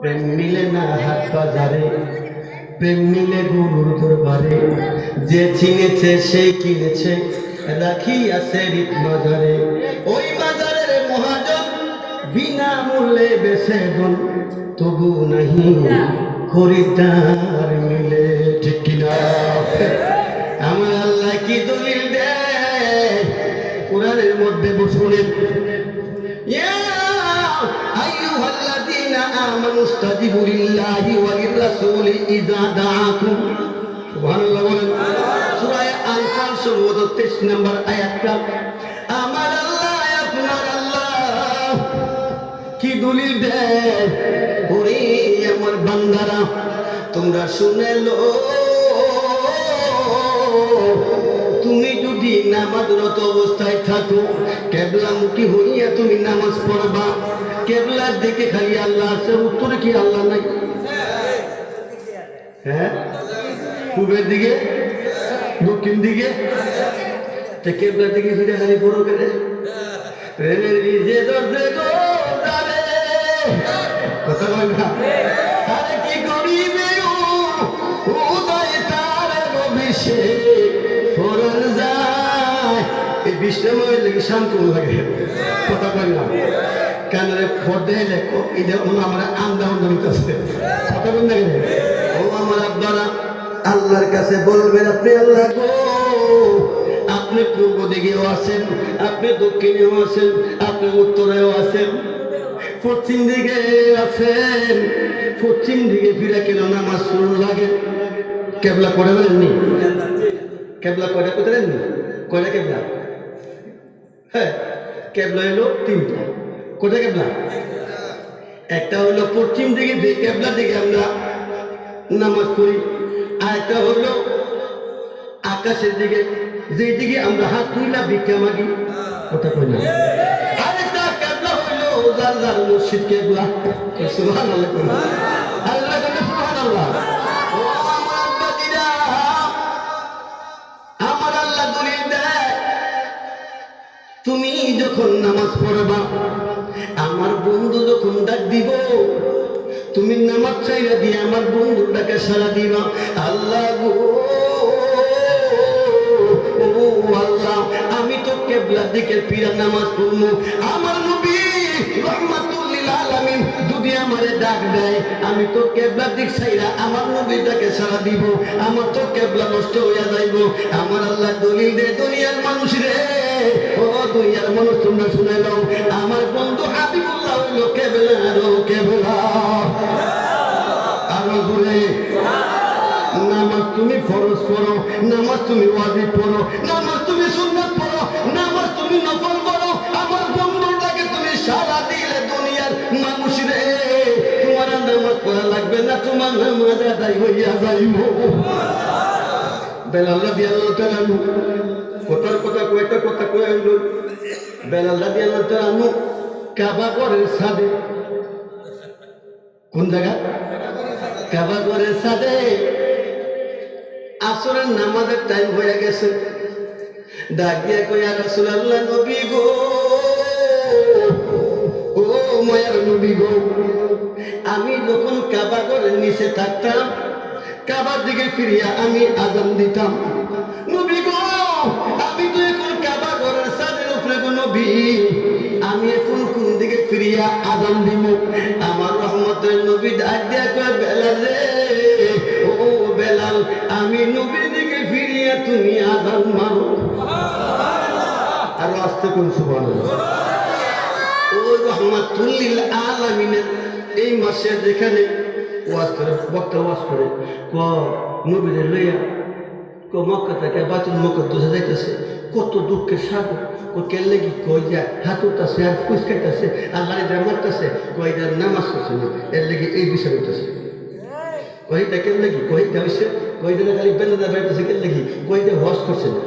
প্রেম মিলে না হাট বাজারে, প্রেম মিলে গুরুর দরবারে। যে চিনেছে সেই কিনেছে, রাখি আছে হৃদ বাজারে। ওই বাজারের মহাজন বিনা মূল্যে বেছে দন, তবু নাহি খরিদ্দার মিলে। ঠিক কিনা? আমার আল্লাহ কি দলিল দেয় কোরআনের মধ্যে? শুনেন, ইয়া আইয়ুহাল্লাযীনা আমানু ইসতাজিবু লিল্লাহি ওয়া লির-রাসূলি ইযা দাআকুম। সুবহানাল্লাহ বলেন। সূরা আনফাল ৩৩ নম্বর আয়াতটা। আমার আল্লাহ, আপনার আল্লাহ কি দলিল দেয়? ওরে আমার বান্দারা, তোমরা শুনে লো, তুমি যদি নামাজরত অবস্থায় থাকো, কেবলামুখী হইয়া তুমি নামাজ পড়বা। কেবলার দিকে খালি আল্লাহ আছে, উত্তরে কি আল্লাহ নাই? হ্যাঁ, পূবের দিকে, দক্ষিণ দিকে, কেবলার দিকে ফিরে খালি পড়ো কেন? রেলের ভিজে দরজে গো যাবে, কথা বল না। আরে কি করিবে উদয় তার ভবিষ্যে ফরন যায়। এই বিশ্রামের লাগে শান্ত লাগে, কথা বল না। কানরে ফদে লেখো, এটা আমার আন্দা নিতেছে, কথা বল না। ও আমার আব্বারা, আল্লাহর কাছে বলবেন, আপনি আল্লাহ গো, আপনি পূর্ব দিকেও আছেন, আপনি দক্ষিণেও আছেন, আপনি উত্তরেও আছেন, পশ্চিম দিকে আছেন। পশ্চিম দিকে ফিরে কেন নামাজ শুরু লাগে? কেবলা করে বলেননি? কেবলা কয়টা করতে দেননি? কয়টা কেবলা? হ্যাঁ, কেবলা হইল তিনটা। কোথায় কেবলা? একটা হইল পশ্চিম দিকে, যে কেবলা দিকে আমরা নামাজ পড়ি। আর একটা হইল আকাশের দিকে, যে দিকে আমরা হাত তুইলা ভিক্ষা মাগি, কথা কই না। আরেকটা কেবলা হইল যার যার মসজিদ কেবলা। সুবহানাল্লাহ, আল্লাহ বলে সুবহানাল্লাহ। ও আমার বাতিরা, আমার আল্লাহ দলিল দেয়, তুমি যখন নামাজ পড়বা, আমার বন্ধু যখন ডাক দিব, তুমি নামাজ চাইরা দিয়ে আমার বন্ধুর ডাকে সাড়া দিবা। আল্লাহ গো, ও আল্লাহ, আমি তো কেবলার দিকে ফিরে নামাজ পড়বো। আমার নবী রাহমাতুল লিল আলামিন যদি আমারে ডাক দেয়, আমি তো কেবলার দিক চাইরা আমার নবীর ডাকে সাড়া দিব। আমার তো কেবলা নষ্ট হইয়া যাইব। আমার আল্লাহ দলিল দে, দুনিয়ার মানুষ রে, ও দুনিয়ার মানুষ, তোমরা শুনে নাও, আমার বন্ধু হাবিবুল্লাহ হইল কেবলা, আরো কেবলা, আরো ঘুরে। নামাজ তুমি ফরজ পড়ো, নামাজ তুমি ওয়াজিব পড়ো, নামাজ তুমি সুন্নাত পড়ো, নামাজ তুমি নফল পড়ো। আমার বন্ধুটাকে তুমি সারা দিলে, দুনিয়ার মানুষ রে, তোমার নামাজ পড়া লাগবে না, তোমার নামাজ আদায় হইয়া যাইব। বেলাল রাদিয়াল্লাহু তাআলা আনহু, কথার কথা কয়টা কথা কয়ে আনলো। বেলাল রাদিয়াল্লাহু তাআলা আনহু কাবা ঘরের ছাদে, কোন জায়গা? কাবা ঘরের ছাদে আসরের নামাজের টাইম হয়ে গেছে। ডাক দিয়া কই, ইয়া রাসূলুল্লাহ, নবী গো, ও মায়ার নবী গো, আমি যখন কাবা ঘরের নিচে থাকতাম, কাবার দিকে ফিরিয়া আমি আযান দিতাম। নবী গো, আমি তো এখন কাবা ঘরের ছাদের উপরে গো নবী, আমি এখন কোন দিকে ফিরিয়া আযান দিব? আমার রহমতের নবী ডাক দিয়া কয়, বেলাল রে, ও বেলাল, আমি নবীর দিকে ফিরিয়া তুমি আযান মারো। আর আস্তে কোন সুবহানাল্লাহ। ও রহমাতুল লিল আলামিনের এই মাসে যেখানে ওয়াজ করে, বক্তা ওয়াজ করে, ক নবীরে লইয়া ক মক্কা থেকে বাইতুল মুকাদ্দাসে যাইতেছে, কত দুঃখের সাগর। ও কে লেগি কই যা হাত উঠতেছে আর ফুসকাইতেছে, আল্লাহ যা মারতেছে, কই যা নামাজ পড়ছে না, এর লেগে এই বিষয় হইতেছে। কইটা কেন লেগি, কইটা হইছে, কইটা খালি বেন্দা বেড়াতেছে, কেন লেগি, কইটা হজ করছে না,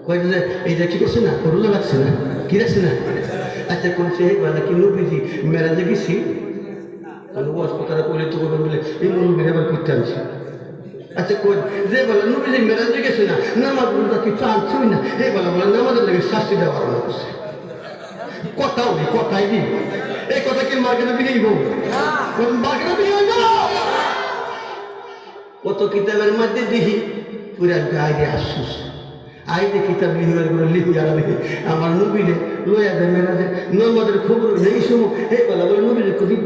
কইটা এইটা কি করছে না, করুলা লাগছে না, কি রাখছে না। আচ্ছা কোনছে বলে কি নবীজি মেরাজে গেছি, ওয়াজ কথাটা কইলে তো করবেন বলে এই নবীর আবার করতে আনছে। আচ্ছা কই যে বলে নবীজি মেরাজে গেছে না, নামাজ পড়া কি চালছই না, এই বলে নামাজের লাগে শাস্তি দেওয়া হচ্ছে। কথাও নেই, কথাই দিই, এই কথা কি মার্কেটে বিক্রি করবো? কোন বাগড়া বিয়ে না কত কিতাবের মধ্যে দেখি পুরা গায়ে আসছিস আইতে কিতাব লিখবার করে লিখি আর দেখি আমার নবীরে লইয়া দেয় মেরাজে নর্মাদের খবর নেই সময় হে বলা বলে নবীরে কবি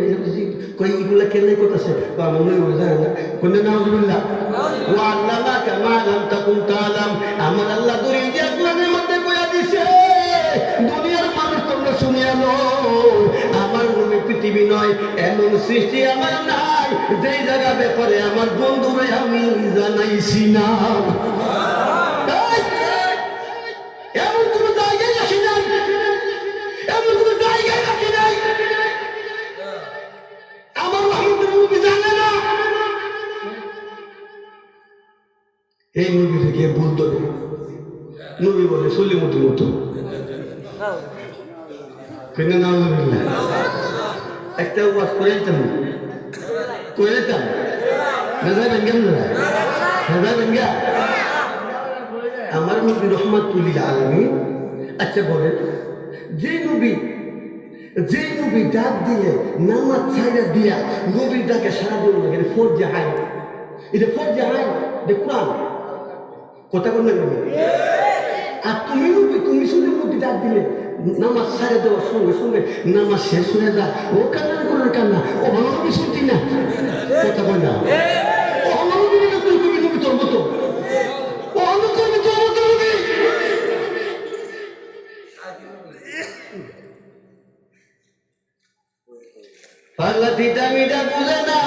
কই এগুলা কেন করতেছে আমার নবী বলে জানে না কোন নাউজুবিল্লাহ ওয়া আল্লামাকা মা লাম তাকুন তাআলাম আমার আল্লাহ দূরে যে কোরআনের মধ্যে কইয়া দিছে দুনিয়ার মানুষ তোমরা শুনিয়া লো আমার নবী পৃথিবী নয় এমন সৃষ্টি আমার নাই যেই জায়গা ব্যাপারে আমার বন্ধুরে আমি জানাইছি না এমন কোন জায়গায় রাখি নাই এমন কোন জায়গায় রাখি নাই আমার রহমতের নবী জানে না এই নবী থেকে বলতো নবী বলে সলিমতি মতো কেন নাম একটা ওয়াজ করে যেতাম মেজাই ভেঙ্গা মেজাই ভেঙ্গা আমার নবী রহমাতুল্লিল আলামিন আচ্ছা বলেন যে নবী ডাক দিয়ে নামাজ ছাইরা দিয়া নবীর ডাকে সারা দিল না এটা ফরজে আইন এটা ফরজে আইন এটা কোরআন কথা কোন না আর তুমি শুধু নবী ডাক দিলে নামাজ ছাইরা দেওয়ার সঙ্গে সঙ্গে নামাজ শেষ হয়ে যায় ও কান্না করে কান্না ও ভালো নবী শুনছি না কথা কয় না ও ভালো নবী তুই কবি নবী তোর মতো ও অনুকরণে তোর মতো নবী পাগলা দিদা মিডা বুঝে না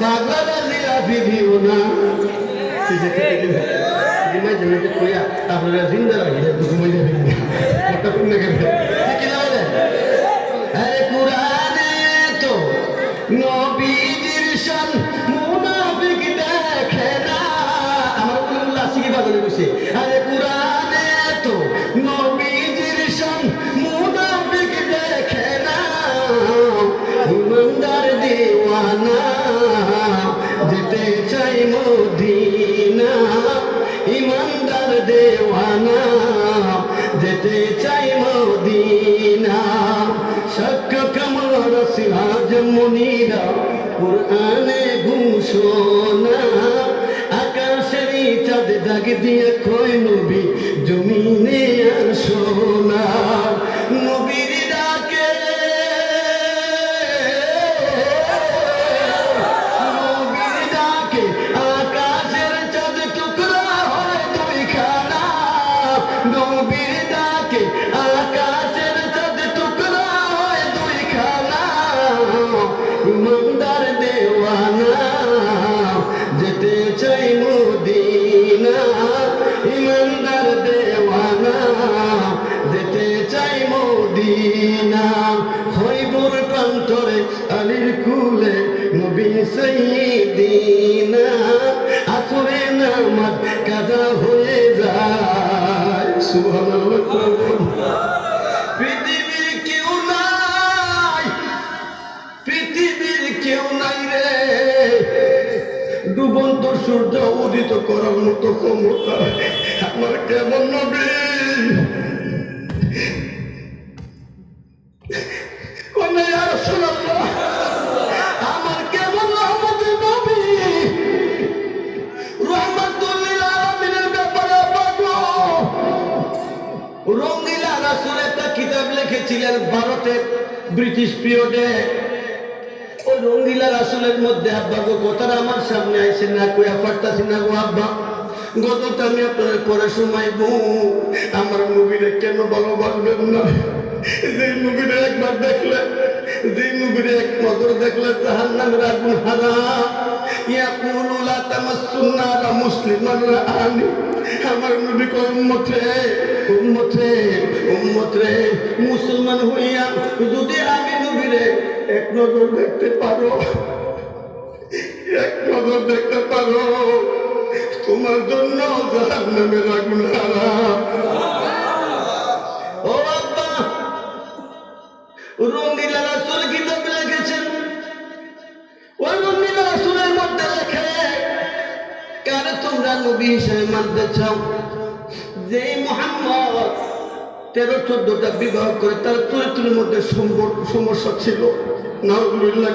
পাগলা দিলা ভিডিও না দিমাই জানাতে কইয়া আপনারা জিন্দা রাখিলে ঘুমাই যাবেন না কথা কোন না কেন ঠিক না বলে আরে কুরআনে তো নবীজির শান মুনাফিক দেখে না আমার আল্লাহ শিখি বাজারে বসে আরে কুরআনে তো নবীজির শান মুনাফিক দেখে না ইমানদার দিওয়ানা যেতে চাই মদিনা ইমানদার দেওয়ানা যেতে চাই মদিনা শক কমর সিরাজ মুনিরা কুরআনে ঘোষণা আকাশের চাঁদ দাগ দিয়ে কয় নবী জমিনে আর সোনা নবীর ডাকে আকাশের চাঁদ টুকরা হয় দুইখানা নবীর ডাকে আকাশের চাঁদ টুকরা হয় দুইখানা ইমানদার দেওয়ানা যেতে চাই মদিনা ইমানদার দেওয়ানা যেতে চাই মদিনা খৈবর প্রান্তরে আলীর কুলে নবী সাইয়্যিদিনা আসরে নামাজ কাজা হয়ে যায় সুবহানাল্লাহ পৃথিবীর কেউ নাই রে ডুবন্ত সূর্য উদিত করার মতো ক্ষমতা আমার কেমন নবী কোনে ইয়া রাসূলুল্লাহ আমার কেমন রহমতের নবী রহমাতুল লিল আলামিনের ব্যাপারে পাগল রঙ্গিলা রাসূল একটা কিতাব লিখেছিলেন ভারতের ব্রিটিশ পিরিয়ডে ওই রঙ্গিলা রাসূলের মধ্যে আব্বা গো কথাটা আমার সামনে আইসে না কইয়া পারতাছি না গো আব্বা গতটা আমি আপনার পরে শোনাইব আমার নবীরে কেন ভালোবাসবেন না যে নবীরে একবার দেখলে যে নবীরে এক নজর দেখলে জাহান্নামের আগুন হারাম ইয়াকুলু লা তামাসসুন নারা মুসলিমান রাআনি আমার নবী কয় উম্মত রে মুসলমান হইয়া যদি আমি নবীরে এক নজর দেখতে পারো তোমার জন্য জাহান্নামের আগুন হারাম ও আব্বা রঙ্গিলা রাসূল কিতাব লিখেছেন ওই রঙ্গিলা রাসূলের মধ্যে লেখে কারে তোমরা নবী হিসেবে মানতে চাও যে মুহাম্মদ 13-14টা বিবাহ করে তার চরিত্রের মধ্যে সমস্যা ছিল নাউজুবিল্লাহ।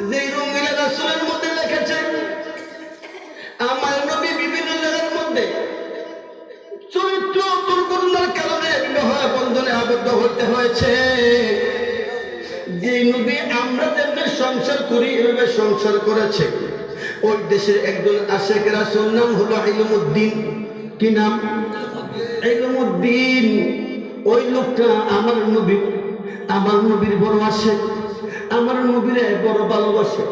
যে রঙিলা রাসূলের মধ্যে লিখেছে আমার নবী বিভিন্ন জায়গার মধ্যে চরিত্র দুর্ঘটনার কারণে বিবাহ বন্ধনে আবদ্ধ হতে হয়েছে। যে নবী আমরা যেমনি সংসার করি এভাবে সংসার করেছে। ওই দেশের একজন আশেক রাসূল নাম হলো ইলমুদ্দিন। কি নাম? ইলমুদ্দিন। ওই লোকটা আমার নবীর বড় আশেক, আমার নবীরে বড় ভালোবাসে।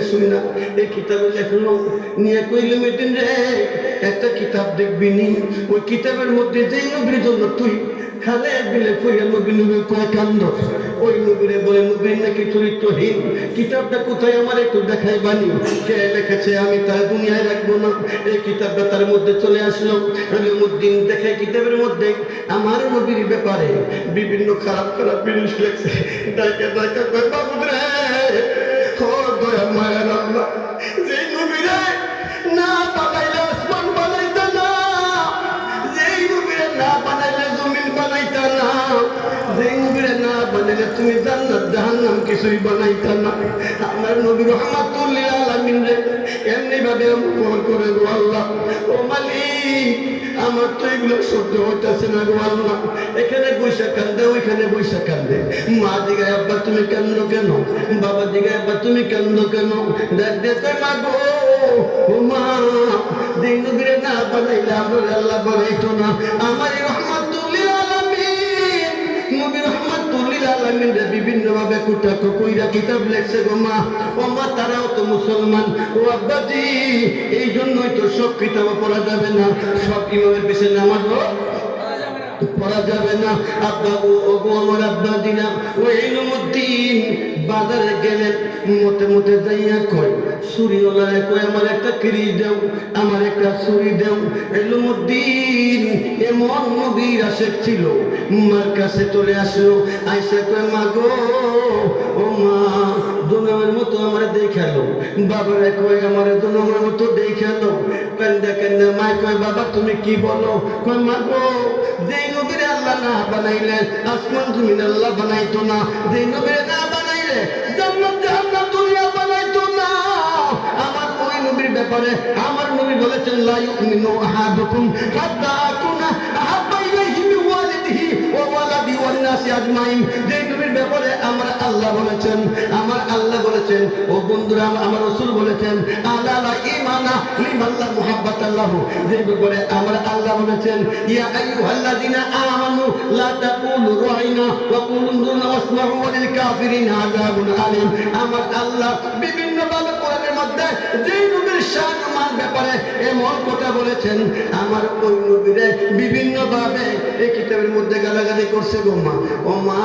শুই না এই কিতাবে লেখলো নিয়ে কইলে মেদিন রে একটা কিতাব দেখবি নি, ওই কিতাবের মধ্যে যেই নবীর জন্য তুই খালে বিলে কইয়া নবী কয় কান্দ, ওই নবীরে বলে নবীর নাকি চরিত্রহীন। কিতাবটা কোথায় আমার একটু দেখাই বানি, কে লিখেছে আমি তার দুনিয়ায় রাখবো না। এই কিতাবটা তার মধ্যে চলে আসলো। ইলমুদ্দিন দেখে কিতাবের মধ্যে আমার নবীর ব্যাপারে বিভিন্ন খারাপ খারাপ জিনিস লেখছে। ডাকে কয় বাবু রে ও দয়া মায়ের আল্লাহ, যেই নবীরে না বানাইলে আসমান বানাইতা না, যেই নবীরে না বানাইলে জমিন বানাইতা না, যেই নবীরে না বানাইলে তুমি জান্নাত জাহান্নাম কিছুই বানাইতা না। আমার নবী রাহমাতুল লিল আলামিন রে এমনি ভাবে অপমান করে গো আল্লাহ। ও মালিক আমার তো এগুলো সহ্য হইতেছে না গো আল্লাহ। এখানে বৈশা কান্দে, ওইখানে বৈশা কান্দে। মা জিগায় আব্বা তুমি কান্দো কেন, বাবা জিগায় আব্বা তুমি কান্দো কেন। দেখ দেখে মা গো, ও মা যেই নবীরে না বানাইলে আমার আল্লাহ বানাইতো না। আমার রাহমাতুল লিল আলামিন নবী রাহমাতুল লিল আলামিন রে বিভিন্ন ভাবে কুটা কইরা কিতাব লেখছে গো মা। ও মা তারাও তো মুসলমান। ও আব্বাজি এই জন্যই তো সব কিতাব পড়া যাবে না, সব ইমামের পিছনে নামাজ পড়া যাবে না। আব্বা ও গো আমার আব্বা দিনা ও ইলমুদ্দিন বাজারে গেলেন, মতে যাইয়া কয় ছুরিওয়ালারে কয় আমার একটা কিরি দেও, আমার একটা ছুরি দেও। ইলমুদ্দিন এমন নবীর আশেক ছিল, মার কাছে চলে আসলো। আইসা কয় মা গো, ও মা দুনামের মতো আমার দেখালো। বাবারে কয় আমার দুনামের মতো দেখালো। কান্দা কান্দা মা কয় বাবা তুমি কি বলো? কয় মা গো যেই নবীরে আল্লাহ না বানাইলে আসমান জমিন আল্লাহ বানাইতো না, যেই নবীরে না বানাইলে জান্নাত জাহান্নাম দুনিয়া বানাইতো না। আমার ওই নবীর ব্যাপারে আমার নবী বলেছেন লা ইউমিনু আহাদুকুম হাত্তা আকুনা আহাব্বা ইলাইহি মিন ওয়ালিদিহি ওয়া ওয়ালাদি ওয়ান নাসি আজমাইন। যেই নবীর ব্যাপারে আমার আল্লাহ বলেছেন, ও বন্ধুরা আমার রাসূল বলেছেন আলা লা ঈমানা লিমান লা মুহাব্বাতাল্লাহু। যেই ব্যাপারে আমার আল্লাহ বলেছেন ইয়া আইয়ুহাল্লাযিনা আমানু লা তাকুলু রাইনা ওয়া কুলু দুনা ওয়াসমাউ লিল কাফিরিনা আযাবুন আলীম। আমার আল্লাহ বিভিন্ন ভাবে কোরআনের মধ্যে যেই নবীর শান মান ব্যাপারে এমন কথা বলেছেন, আমার ওই নবীরে বিভিন্ন ভাবে এই কিতাবের মধ্যে গালাগালি করছে গো মা। ও মা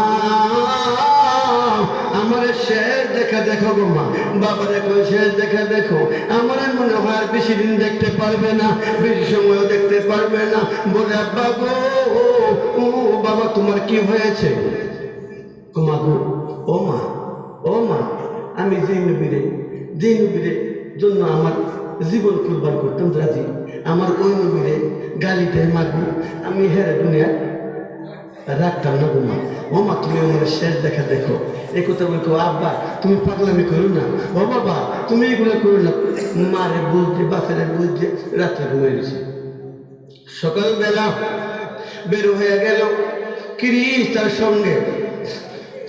আমার শেষ দেখা দেখো গো মা। বাবা দেখো শেষ দেখা দেখো। আমার মনে হয় আর বেশি দিন দেখতে পারবে না, বেশি সময়ও দেখতে পারবে না। বলে আব্বা গো, ও বাবা তোমার কি হয়েছে? মা গো, ও মা আমি যেই নবীরে জন্য আমার জীবন কুরবান করতাম রাজি, আমার ওই নবীরে গালি দেয় মা গো, আমি হেরে দুনিয়া রাখতাম না গো মা। ও মা তুমি আমার শেষ দেখা দেখো। এই কথা বলতো আব্বা তুমি পাগলামি করো না, ও বাবা তুমি এগুলো করো না। মারে বুঝতে বাপেরা বুঝতে রাত্রে ঘুমিয়ে গেছে। সকালবেলা বের হয়ে গেল কিরিশ তার সঙ্গে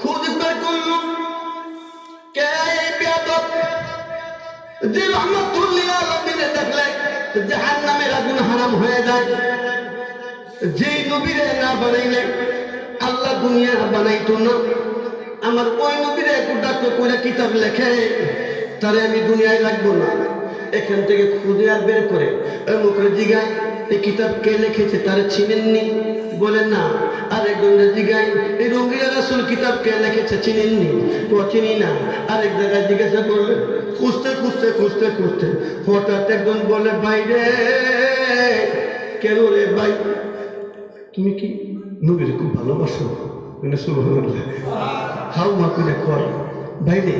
খুঁজ বের করল কে বেয়াদব যে রাহমাতুল লিল আলামিন দেখলে জাহান্নামের আগুন হারাম হয়ে যায়। যেই নবীরে না বানাইলে আল্লাহ দুনিয়া বানাইতো না। আমার ওই নবীরে একটা করে কিতাব লেখে তারে আমি দুনিয়ায় রাখবো না। এখান থেকে খুঁজে আর বের করে মুখে জিগায় এই কিতাব কে লিখেছে তারা চিনেননি? বলেন না। আরেকজনের জিগায় এই রঙিলা রাসূল কিতাব কে লিখেছে চিনেননি? তো চিনি না। আরেক জায়গায় জিজ্ঞাসা করলে খুঁজতে হঠাৎ একজন বলে ভাই রে, কেন রে ভাই তুমি কি নবীর খুব ভালোবাসো? সুবহানাল্লাহ। হাউ মা করে কয় ভাই রে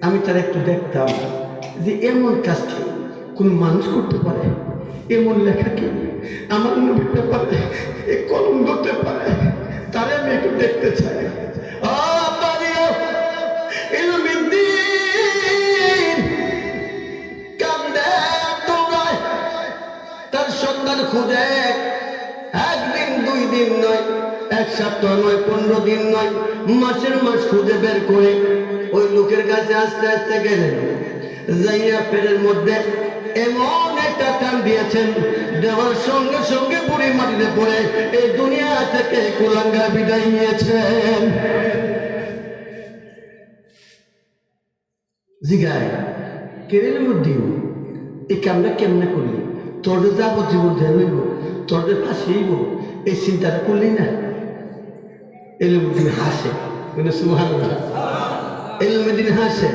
আমি তার একটু দেখতাম যে এমন কাজকে কোন মানুষ করতে পারে, এমন লেখা কি আমার নবীর ব্যাপারে কলম ধরতে পারে, তারে আমি একটু দেখতে চাই। সপ্তাহ নয়, 15 দিন নয়, মাসের মাস খুঁজে বের করে ওই লোকের কাছে আস্তে আস্তে গেলেন। যাইয়া পেটের মধ্যে এমন একটা টান দিয়েছেন, দেওয়ার সঙ্গে সঙ্গে বুড়ি মাটিতে পড়ে এই দুনিয়া থেকে কুলাঙ্গা বিদায় নিয়েছেন। জিগায় কেড়ে দিন এই কামটা কেমনে করলি, তোর যাবজ্জীবন জেল হইব, তোর ফাঁসি হইব, এই চিন্তাটা করলি না? এলুমুদ্দিন হাসে, সুবহানাল্লাহ। এলুমুদ্দিন হাসে।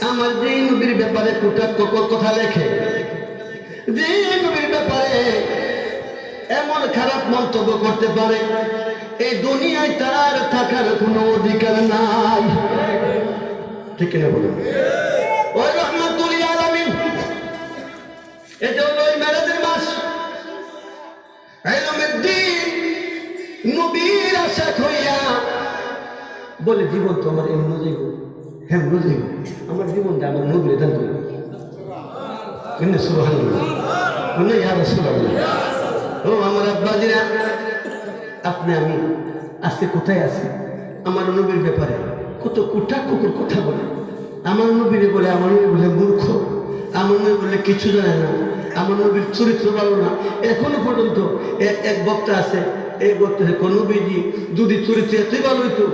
আমার যে নবীর ব্যাপারে কথা লেখে, যে নবীর ব্যাপারে এমন খারাপ মন্তব্য করতে পারে, এই দুনিয়ায় তার থাকার কোনো অধিকার নাই। ঠিক কিনা বলুন? ওই রহমাতুল আলামিন, এটা হলো ওই মেরাজের মাস। ইলমুদ্দিন নবীর আশাক হইয়া বলে, জীবন তো আমার এমন যাইব, হেমন যাইব, আমার জীবনটা আমার নবীর দান করবে। কিন্তু সুবহানাল্লাহ, ইয়া রাসূলুল্লাহ, ও আমার আব্বাজিরা, আপনি আমি আজকে কোথায় আছি? আমার নবীর ব্যাপারে কত কুটা কুকুর কথা বলে, আমার নবীরে বলে, আমার নবী বলে মূর্খ, আমার নবী বলে কিছু জানে না, আমার নবীর চরিত্র ভালো না। এখনো পর্যন্ত এক বক্তা আছে, এই বক্তা কোন নবীজি যদি চরিত্র এতই ভালো হইতো,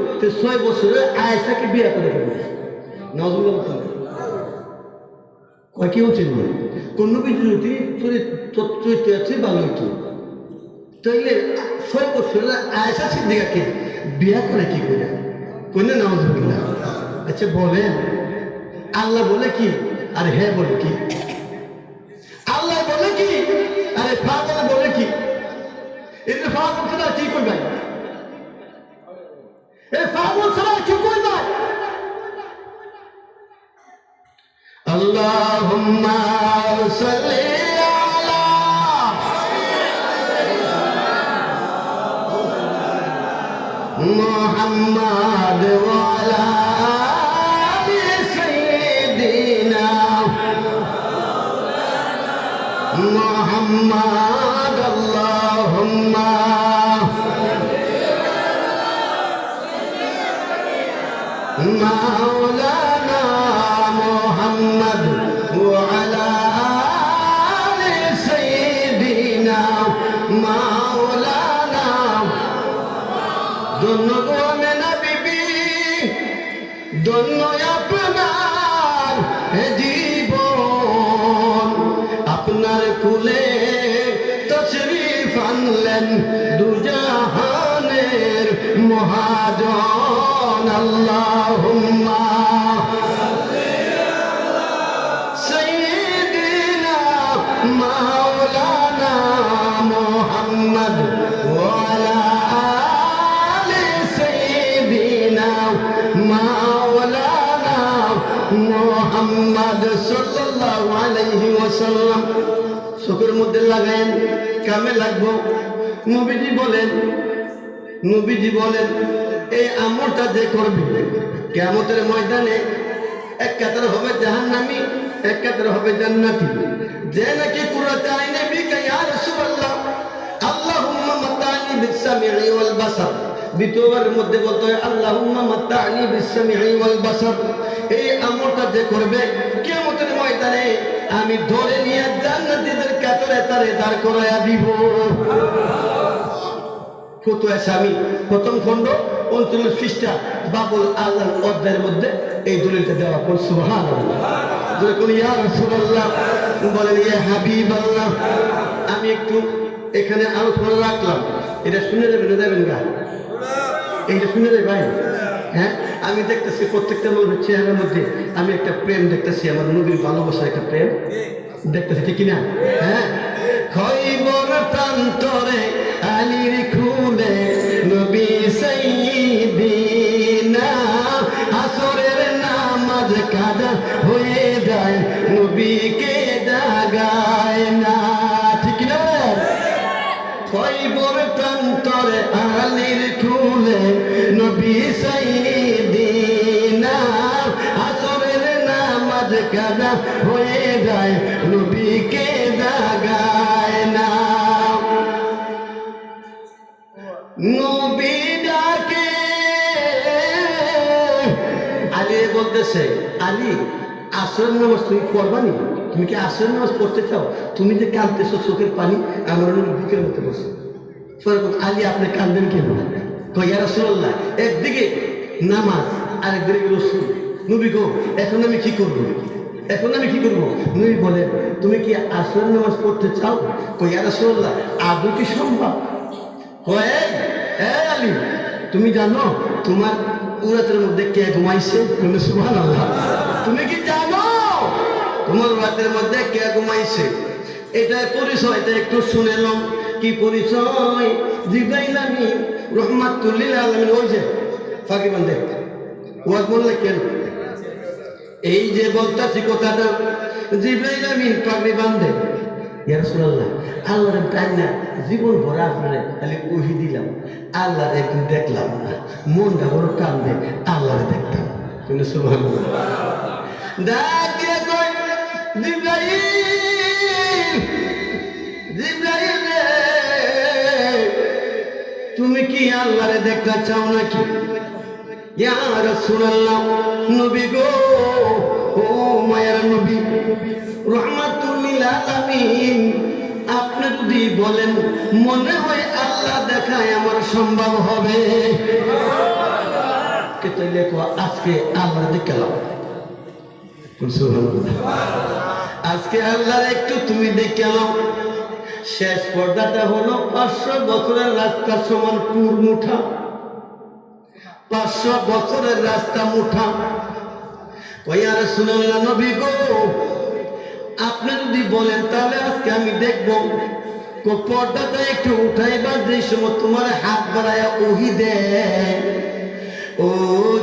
6 বছরে আয়েশাকে বিয়ে করে ফেলবে। নজরুল্লাহ কয় কি হচ্ছে, কোন নবীজি যদি চরিত্র এতই ভালো হইতো, তাইলে 6 বছরে আয়েশা সিদ্দিকাকে বিয়ে করে কি করে? কোনে নজরুল্লাহ। আচ্ছা বলেন, আল্লাহ বলে কি আর হ্যাঁ বলে কি? আল্লাহ বলে কি আরে পাগল বলে কি? এটা পাগল ছাড়া কি করবে? এই পাগল ছাড়া কি করবে? আল্লাহুম্মা সাল্লি আলা মুহাম্মাদ ওয়া আলা মুহাম্মাদ। আল্লাহুম্মা মাওলানা মুহাম্মাদ ওয়া আলা আলি সাইয়্যিদিনা মাওলানা। ধন্য গো আমেনা বিবি, ধন্য আপনার জীবন, আপনার কুলে তশরিফ আনলেন দুজাহানের মহাজন। আল্লাহুম্মা সাইয়্যিদিনা মাওলানা মুহাম্মদ ওয়া আলা আলি সাইয়্যিদিনা মাওলানা মুহাম্মদ সাল্লাল্লাহু আলাইহি ওয়াসাল্লাম। চোখের মধ্যে লাগায়েন, কামে লাগবো। নবীজি বলেন এই আমলটা যে করবে কিয়ামতের ময়দানে এক কাতার হবে জাহান্নামী, এক কাতার হবে জান্নাতি। যে নাকি কুরাতে আইনে বিকা ইয়া রাসূলুল্লাহ আল্লাহুম্মা মাতানি বিস-সামি'i ওয়াল বাসার, দ্বিতীয়বারের মধ্যে বলতে হয় আল্লাহুম্মা মাতানি বিস-সামি'i ওয়াল বাসার। এই আমলটা যে করবে কিয়ামতের ময়দানে আমি ধরে নিয়ে জান্নাতীদের কাতারে তারে দাঁড় করায়া দিব। ফতুয়া স্বামী প্রথম খণ্ড 39 পৃষ্ঠা বাবুল আযম অধ্যায়ের মধ্যে এই দলিলটা দেওয়া। কোন সুবহানাল্লাহ, যখন ইয়া রাসূলুল্লাহ বলেন ইয়া হাবিবাল্লাহ। আমি একটু এখানে আলোচনা রাখলাম, এটা শুনে যাবেন গা, এইটা শুনে যাবে ভাই। হ্যাঁ, আমি দেখতেছি প্রত্যেকটা মানুষের চেহারার মধ্যে আমি একটা প্রেম দেখতেছি, আমার নবীর ভালোবাসার একটা প্রেম দেখতেছি, ঠিক কিনা? হ্যাঁ, খয়বর প্রান্তরে আলীর খুলে নবী সাইয়্যিদিনা, আসরের নামাজ কাজা হয়ে যায়, নবীকে জাগায় না, ঠিক না? খয়বর প্রান্তরে আলীর খুলে নবী সাইয়্যিদিনা, আসরের নামাজ কাজা হয়ে যায়, নবীকে জাগায় না। নবী আলী বলতেছে, আলী আসরের নামাজ তুমি পড়বানি? তুমি কি আসরের নামাজ পড়তে চাও? তুমি যে কাঁদতেছো চোখের পানি আমার বুকের মধ্যে বসে। আলী আপনি কাঁদেন কেন? ইয়া রাসূলুল্লাহ, একদিকে নামাজ আরেকদিকে রসুল। নবী গো এখন আমি কি করবো? এখন আমি কি করবো? নবী বলেন, তুমি কি আসরের নামাজ পড়তে চাও? ইয়া রাসূলুল্লাহ, আদৌ কি সম্ভব? আলী তুমি জানো তোমার উরাতের মধ্যে কে ঘুমাইছে? সুবহানাল্লাহ। তুমি কি জানো তোমার উরাতের মধ্যে কে ঘুমাইছে? এটা পরিচয়, এটা একটু শুনেলাম। কি পরিচয়? জিবরাইল আমিন রাহমাতুল লিল আলামিন। ওই যে ফাঁকি বান্ধে ওয়াজ বললে কেন? এই যে বলতাছি কথাটা, জিবরাইল আমিন পাগড়ি বান্ধে। ইয়া রাসূলুল্লাহ, আল্লাহর কান্না জীবন ভরা আপনারে খালি ওহি দিলাম, আল্লাহর একদিন দেখলাম না, মনটা বড় কান্দে, আল্লাহরে দেখতাম। কিন্তু সুবহানাল্লাহ, ডাক দিয়ে কই, জিবরাইল, জিবরাইল রে, তুমি কি আল্লাহরে দেখতে চাও নাকি? ইয়া রাসূলুল্লাহ, নবী গো, ও মায়ার নবী রাহমাতুল লিল আলামিন, আপনি যদি বলেন মনে হয় আল্লাহ দেখায় আমার সম্ভব হবে, তাইলে আজকে আল্লাহ দেখালাম। আজকে আল্লাহর একটু তুমি দেখালাম। শেষ পর্দাটা হলো 500 বছরের রাস্তা সমান পুর মুঠা। 500 বছরের রাস্তা মুঠা। ইয়া রাসূলুল্লাহ, নবী গো আপনি যদি বলেন তাহলে আজকে আমি দেখবো। পর্দাটা একটু উঠাইবার যে সময় তোমার হাত বাড়ায়া ওহি দেয়, ও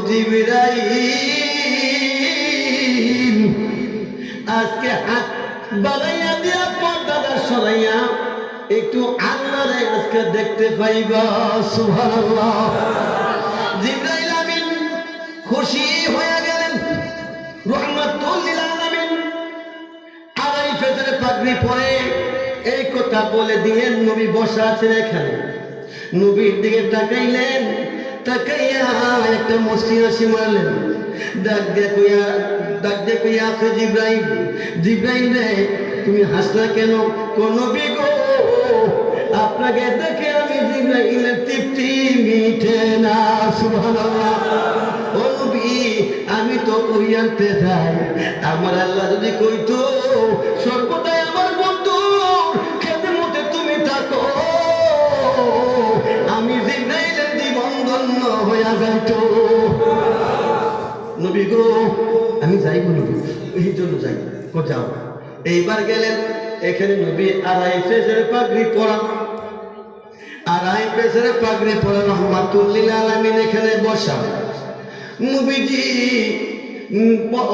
জিবরাইল, আজকে হাত বাড়াইয়া দিয়া পর্দাটা সরাইয়া একটু আল্লাহরে আজকে দেখতে পাইবা। সুবহানাল্লাহ। জিবরাইল আমিন খুশি হয়ে গেলেন। রাহমাতুল লিল আলামিন আড়াই ফেজরে পাগড়ি পরে এই কথা বলে দিলেন। নবী বসা আছেন এখানে, নবীর দিকে তাকাইলেন, তাকাইয়া একটা মস্তি হাসি মারলেন। ডাক দিয়ে কইয়া আছে, জিবরাইল, জিবরাইল রে তুমি হাসলা কেন? নবী গো আপনাকে দেখে আমি জিবরাইলের তৃপ্তি মিটে না। সুবহানাল্লাহ। ও নবী, আমি তো কই আনতে যাই, আমার আল্লাহ যদি কইতো সর্বদাই আমার বন্ধুর খেদমতে তুমি থাকো, আমি জিবরাইলের জীবন ধন্য হইয়া যাইতো। নবী গো আমি যাইব, নবী এই জন্য যাই। যাও। এইবার গেলেন, এখানে নবী আড়াই ফেজের পাগড়ি পরা, আড়াই ফেজের পাগড়ি পরা রাহমাতুল লিল আলামিন এখানে বসা। নবীজি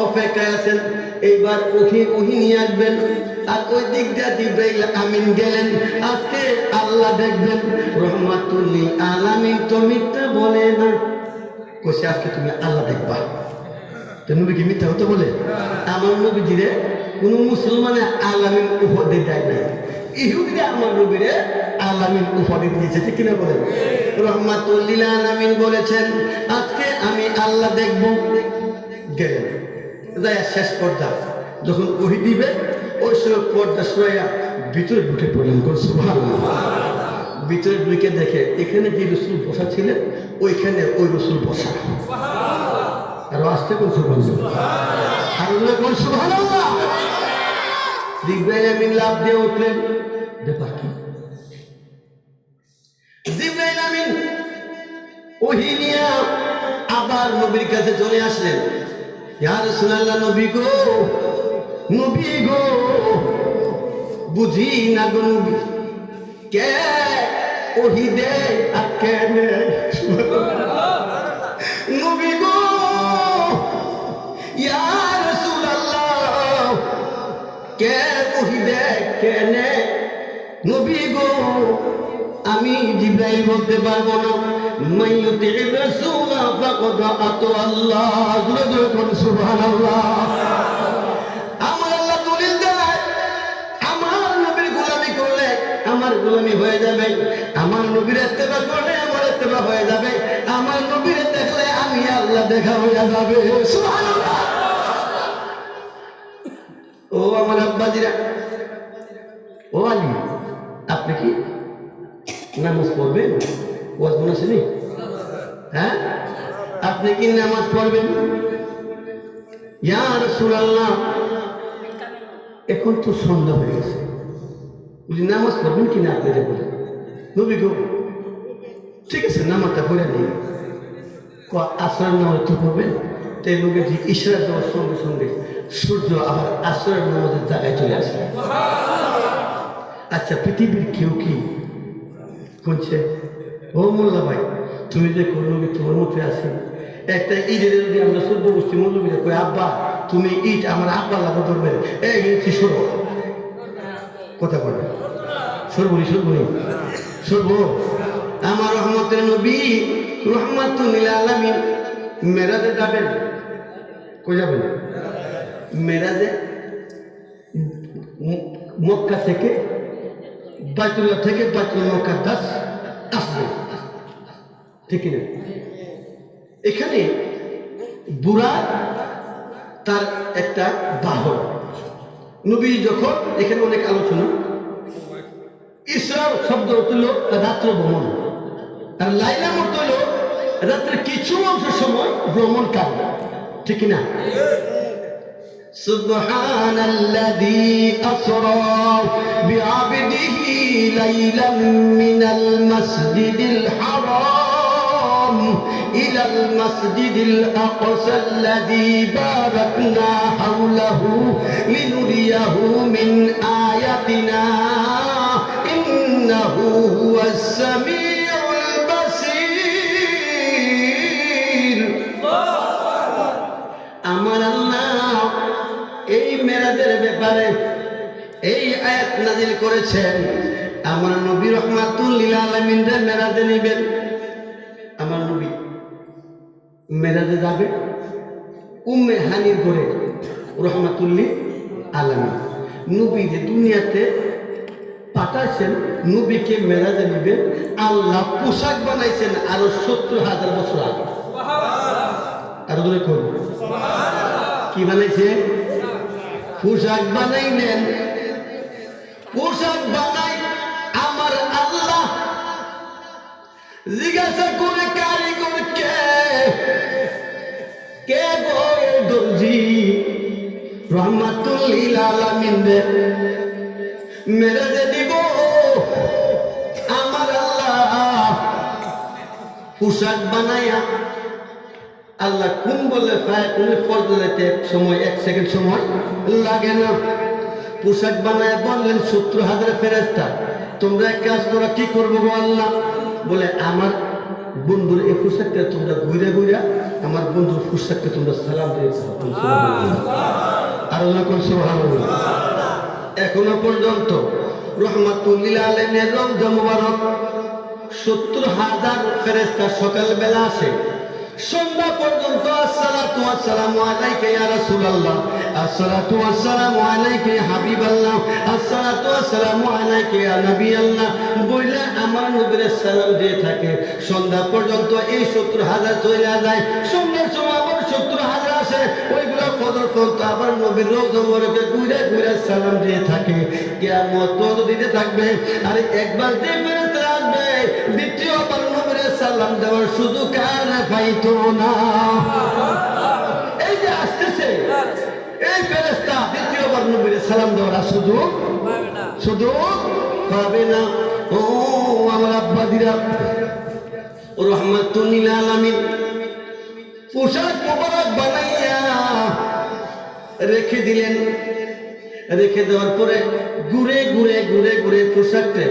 অপেক্ষায় আছেন, এইবার ওহি নিয়ে আসবেন। আর ওই দিক দিয়ে জিবরাইল আমিন গেলেন, আজকে আল্লাহ দেখবেন। রাহমাতুল লিল আলামিন তো মিথ্যা বলে না, কইছে আজকে তুমি আল্লাহ দেখবা। তো নবী কি মিথ্যা হতে বলে? আমার নবীজিরে কোন মুসলমানে আলামিন উপাধি দেয় না, ইহুদিরা আমার নবীরে আলামিন উপাধি দিয়েছে, ঠিক কিনা বলেন? রাহমাতুল লিল আলামিন বলেছেন আজকে আমি আল্লাহ দেখব। গেলেন, যাই শেষ পর্দা যখন ওহি দিবে ওই সময় পর্দা সরাইয়া ভিতরে ঢুকে পড়লেন। সুবহানাল্লাহ। ভিতরে ঢুকে দেখে এখানে যে রসুল বসা ছিলেন ওইখানে ওই রসুল বসা। আরো আসতে কোন সুবহানাল্লাহ। জিবরাইল আমিন লাফ দিয়ে উঠলেন, ব্যাপার কি? জিবরাইল আমিন ওহি নিয়ে আবার নবীর কাছে চলে আসলেন। ইয়া রাসূলুল্লাহ, নবী গো, নবী গো, বুঝি না গো নবী, কে ওহি দে আর কে নেয়? নবী গো, ইয়া রাসূলুল্লাহ, কে ওহি দে কে নেয়? নবী গো আমি জিবরাইল বলতে পারবো না। মাইয়ুতির রাসূল ফাকাদ আতা আল্লাহ। সুবহানাল্লাহ। আমার আল্লাহ দলিল দেয়, আমার নবীর গোলামি করলে আমার গোলামি হয়ে যাবে, আমার নবীর ইত্তেবা করলে আমার ইত্তেবা হয়ে যাবে, আমার নবীর দেখলে আমি আল্লাহ দেখা হয়ে যাবে। সুবহানাল্লাহ। ও আমার আব্বাজিরা, ও আলী, আপনি কি নামাজ পড়বেন? ওয়াজ মনে আছে নি? হ্যাঁ, আপনি কি নামাজ পড়বেন? ইয়া রাসূলুল্লাহ, এখন তো সন্ধ্যা হয়ে গেছে, নামাজ পড়বেন কিনা আপনি বলেন। নবী গো, ঠিক আছে নামাজটা পড়ে নেই, আসরের নামাজ তো পড়বেন। তাই নবীজি ইশারা দেওয়ার সঙ্গে সঙ্গে সূর্য আবার আসরের নামাজের জায়গায় চলে আসে। আচ্ছা, পৃথিবীর কেউ কি করছে? ও মোল্লা ভাই, তুমি যে নবী তোমার মতো আছি, একটা ঈদের যদি আমরা 14 গোষ্ঠী মৌলবীরা কই, আব্বা তুমি ঈদ আমার আব্বা লাগো ধরবে, এই সরো, কথা বলে সরবনি সরবনি সরব। আমার রহমতের নবী রহমাতুল আলামিন মেরাজে যাবেন। কই যাবেন? মেরাজে মক্কা থেকে, বাইতুল্লাহ থেকে বাইতুল মুকাদ্দাস আসবে, ঠিক না? এখানে বুড়া তার একটা বাহন। নবী যখন, এখানে অনেক আলোচনা, ইসরা শব্দ হলো রাত্র ভ্রমণ, আর লাইলা মত হলো রাত্রে কিছু অংশ সময় ভ্রমণ কাল, ঠিক না? সুবহানাল্লাযী আসরা বিআবদিহি লাইলাম মিনাল মাসজিদিল হারাম ইলাল মাসজিদিল আকসাল্লাযী বারাকনা হাওলাহু লিনুরিয়াহু মিন আয়াতিনা ইন্নাহু হুয়াস সামিউল বাসীর। আমার আল্লাহ এই মেরাজের ব্যাপারে এই আয়াত নাজিল করেছেন। আমার নবী রহমাতুল লিল আলামিন মেরাজে নিবেন। আমার নবী মেরাজে যাবে উম্মে হানির ঘরে, রহমাতুল লিল আলামিন। নবী যে দুনিয়াতে পাঠাইছেন, নবীকে মেরাজে নিবেন, আল্লাহ পোশাক বানাইছেন আরো 70,000 বছর আগে। আরো ধরে করবো কি বানাইছে? পোশাক বানাইলেন। পোশাক বানাই আমার আল্লাহ জিজ্ঞাসা করে কারিগর কে গো দর্জি? রহমাতুল লিল আলামিন মেরাজে দিব আমার আল্লাহ পোশাক বানাইয়া। আল্লাহ কোন বলে ফরজে এক সময় 1 সেকেন্ড সময় লাগে না। পোশাক বানায় বললেন 70,000 ফেরেশতা, তোমরা এক কাজ করো, কি করবো গো আল্লাহ? বলে আমার বন্ধুর এই পোশাকটা তোমরা ঘুরে ঘুরে আমার বন্ধুর পোশাককে তোমরা সালাম দিয়েছ। আর সুবহানাল্লাহ। এখনো পর্যন্ত রহমাতুল লিল আলামিনের রওজা মুবারক 70,000 ফেরেশতা সকালবেলা আসে, সন্ধ্যা পর্যন্ত আসসালাতু ওয়াসসালামু আলাইকা ইয়া রাসূলুল্লাহ, আসসালাতু ওয়াসসালামু আলাইকা ইয়া হাবিবাল্লাহ, আসসালাতু ওয়াসসালামু আলাইকা ইয়া নবী আল্লাহ বইলে আমার নবীর সালাম দিয়ে থাকে। সন্ধ্যা পর্যন্ত এই 70,000 চলে যায়। সন্ধ্যার সময় আবার 70,000 আসে, ওইগুলো ফজর পর্যন্ত আবার নবীর রওজা মুবারকে ঘুরে ঘুরে সালাম দিয়ে থাকে। কিয়ামত পর্যন্ত দিতে থাকবে। আর একবার যে ফেরেশতা আসবে, দ্বিতীয়বার নবীর সালাম দেওয়ার সুযোগ আর পাইতো না। এই যে আসতেছে এই ফেরেশতা দ্বিতীয়বার নবীর সালাম দেওয়ার সুযোগ পাবে না। ও আমার আব্বাদিরা, রহমাতুল লিল আলামিন পোশাক মোবারক বানাইয়া রেখে দিলেন। রেখে দেওয়ার পরে ঘুরে ঘুরে ঘুরে ঘুরে পোশাকটা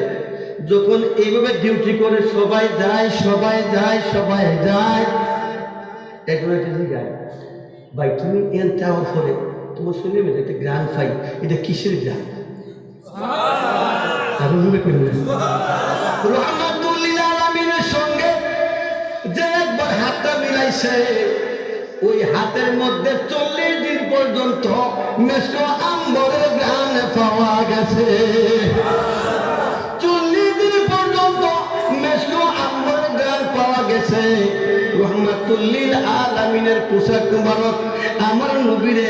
যখন এইভাবে ডিউটি করে সবাই যায় সবাই যায় সবাই যায়, একবার যায় ভাই তুমি এন যাওয়ার পরে তোমার শরীরে মেঝে একটা গ্রান পাই, এটা কিসের গ্রান? রহমাতুল লিল আলামিনের সঙ্গে যে একবার হাতটা মিলাইছে, ওই হাতের মধ্যে 40 দিন পর্যন্ত মেশো আম্বরের গ্রান পাওয়া গেছে। 40 দিন পর্যন্ত মেশো আম্বরের গ্রান পাওয়া গেছে। রহমাতুল রাহমাতুল লিল আলামিনের পোশাক মুবারক আমার নবীরে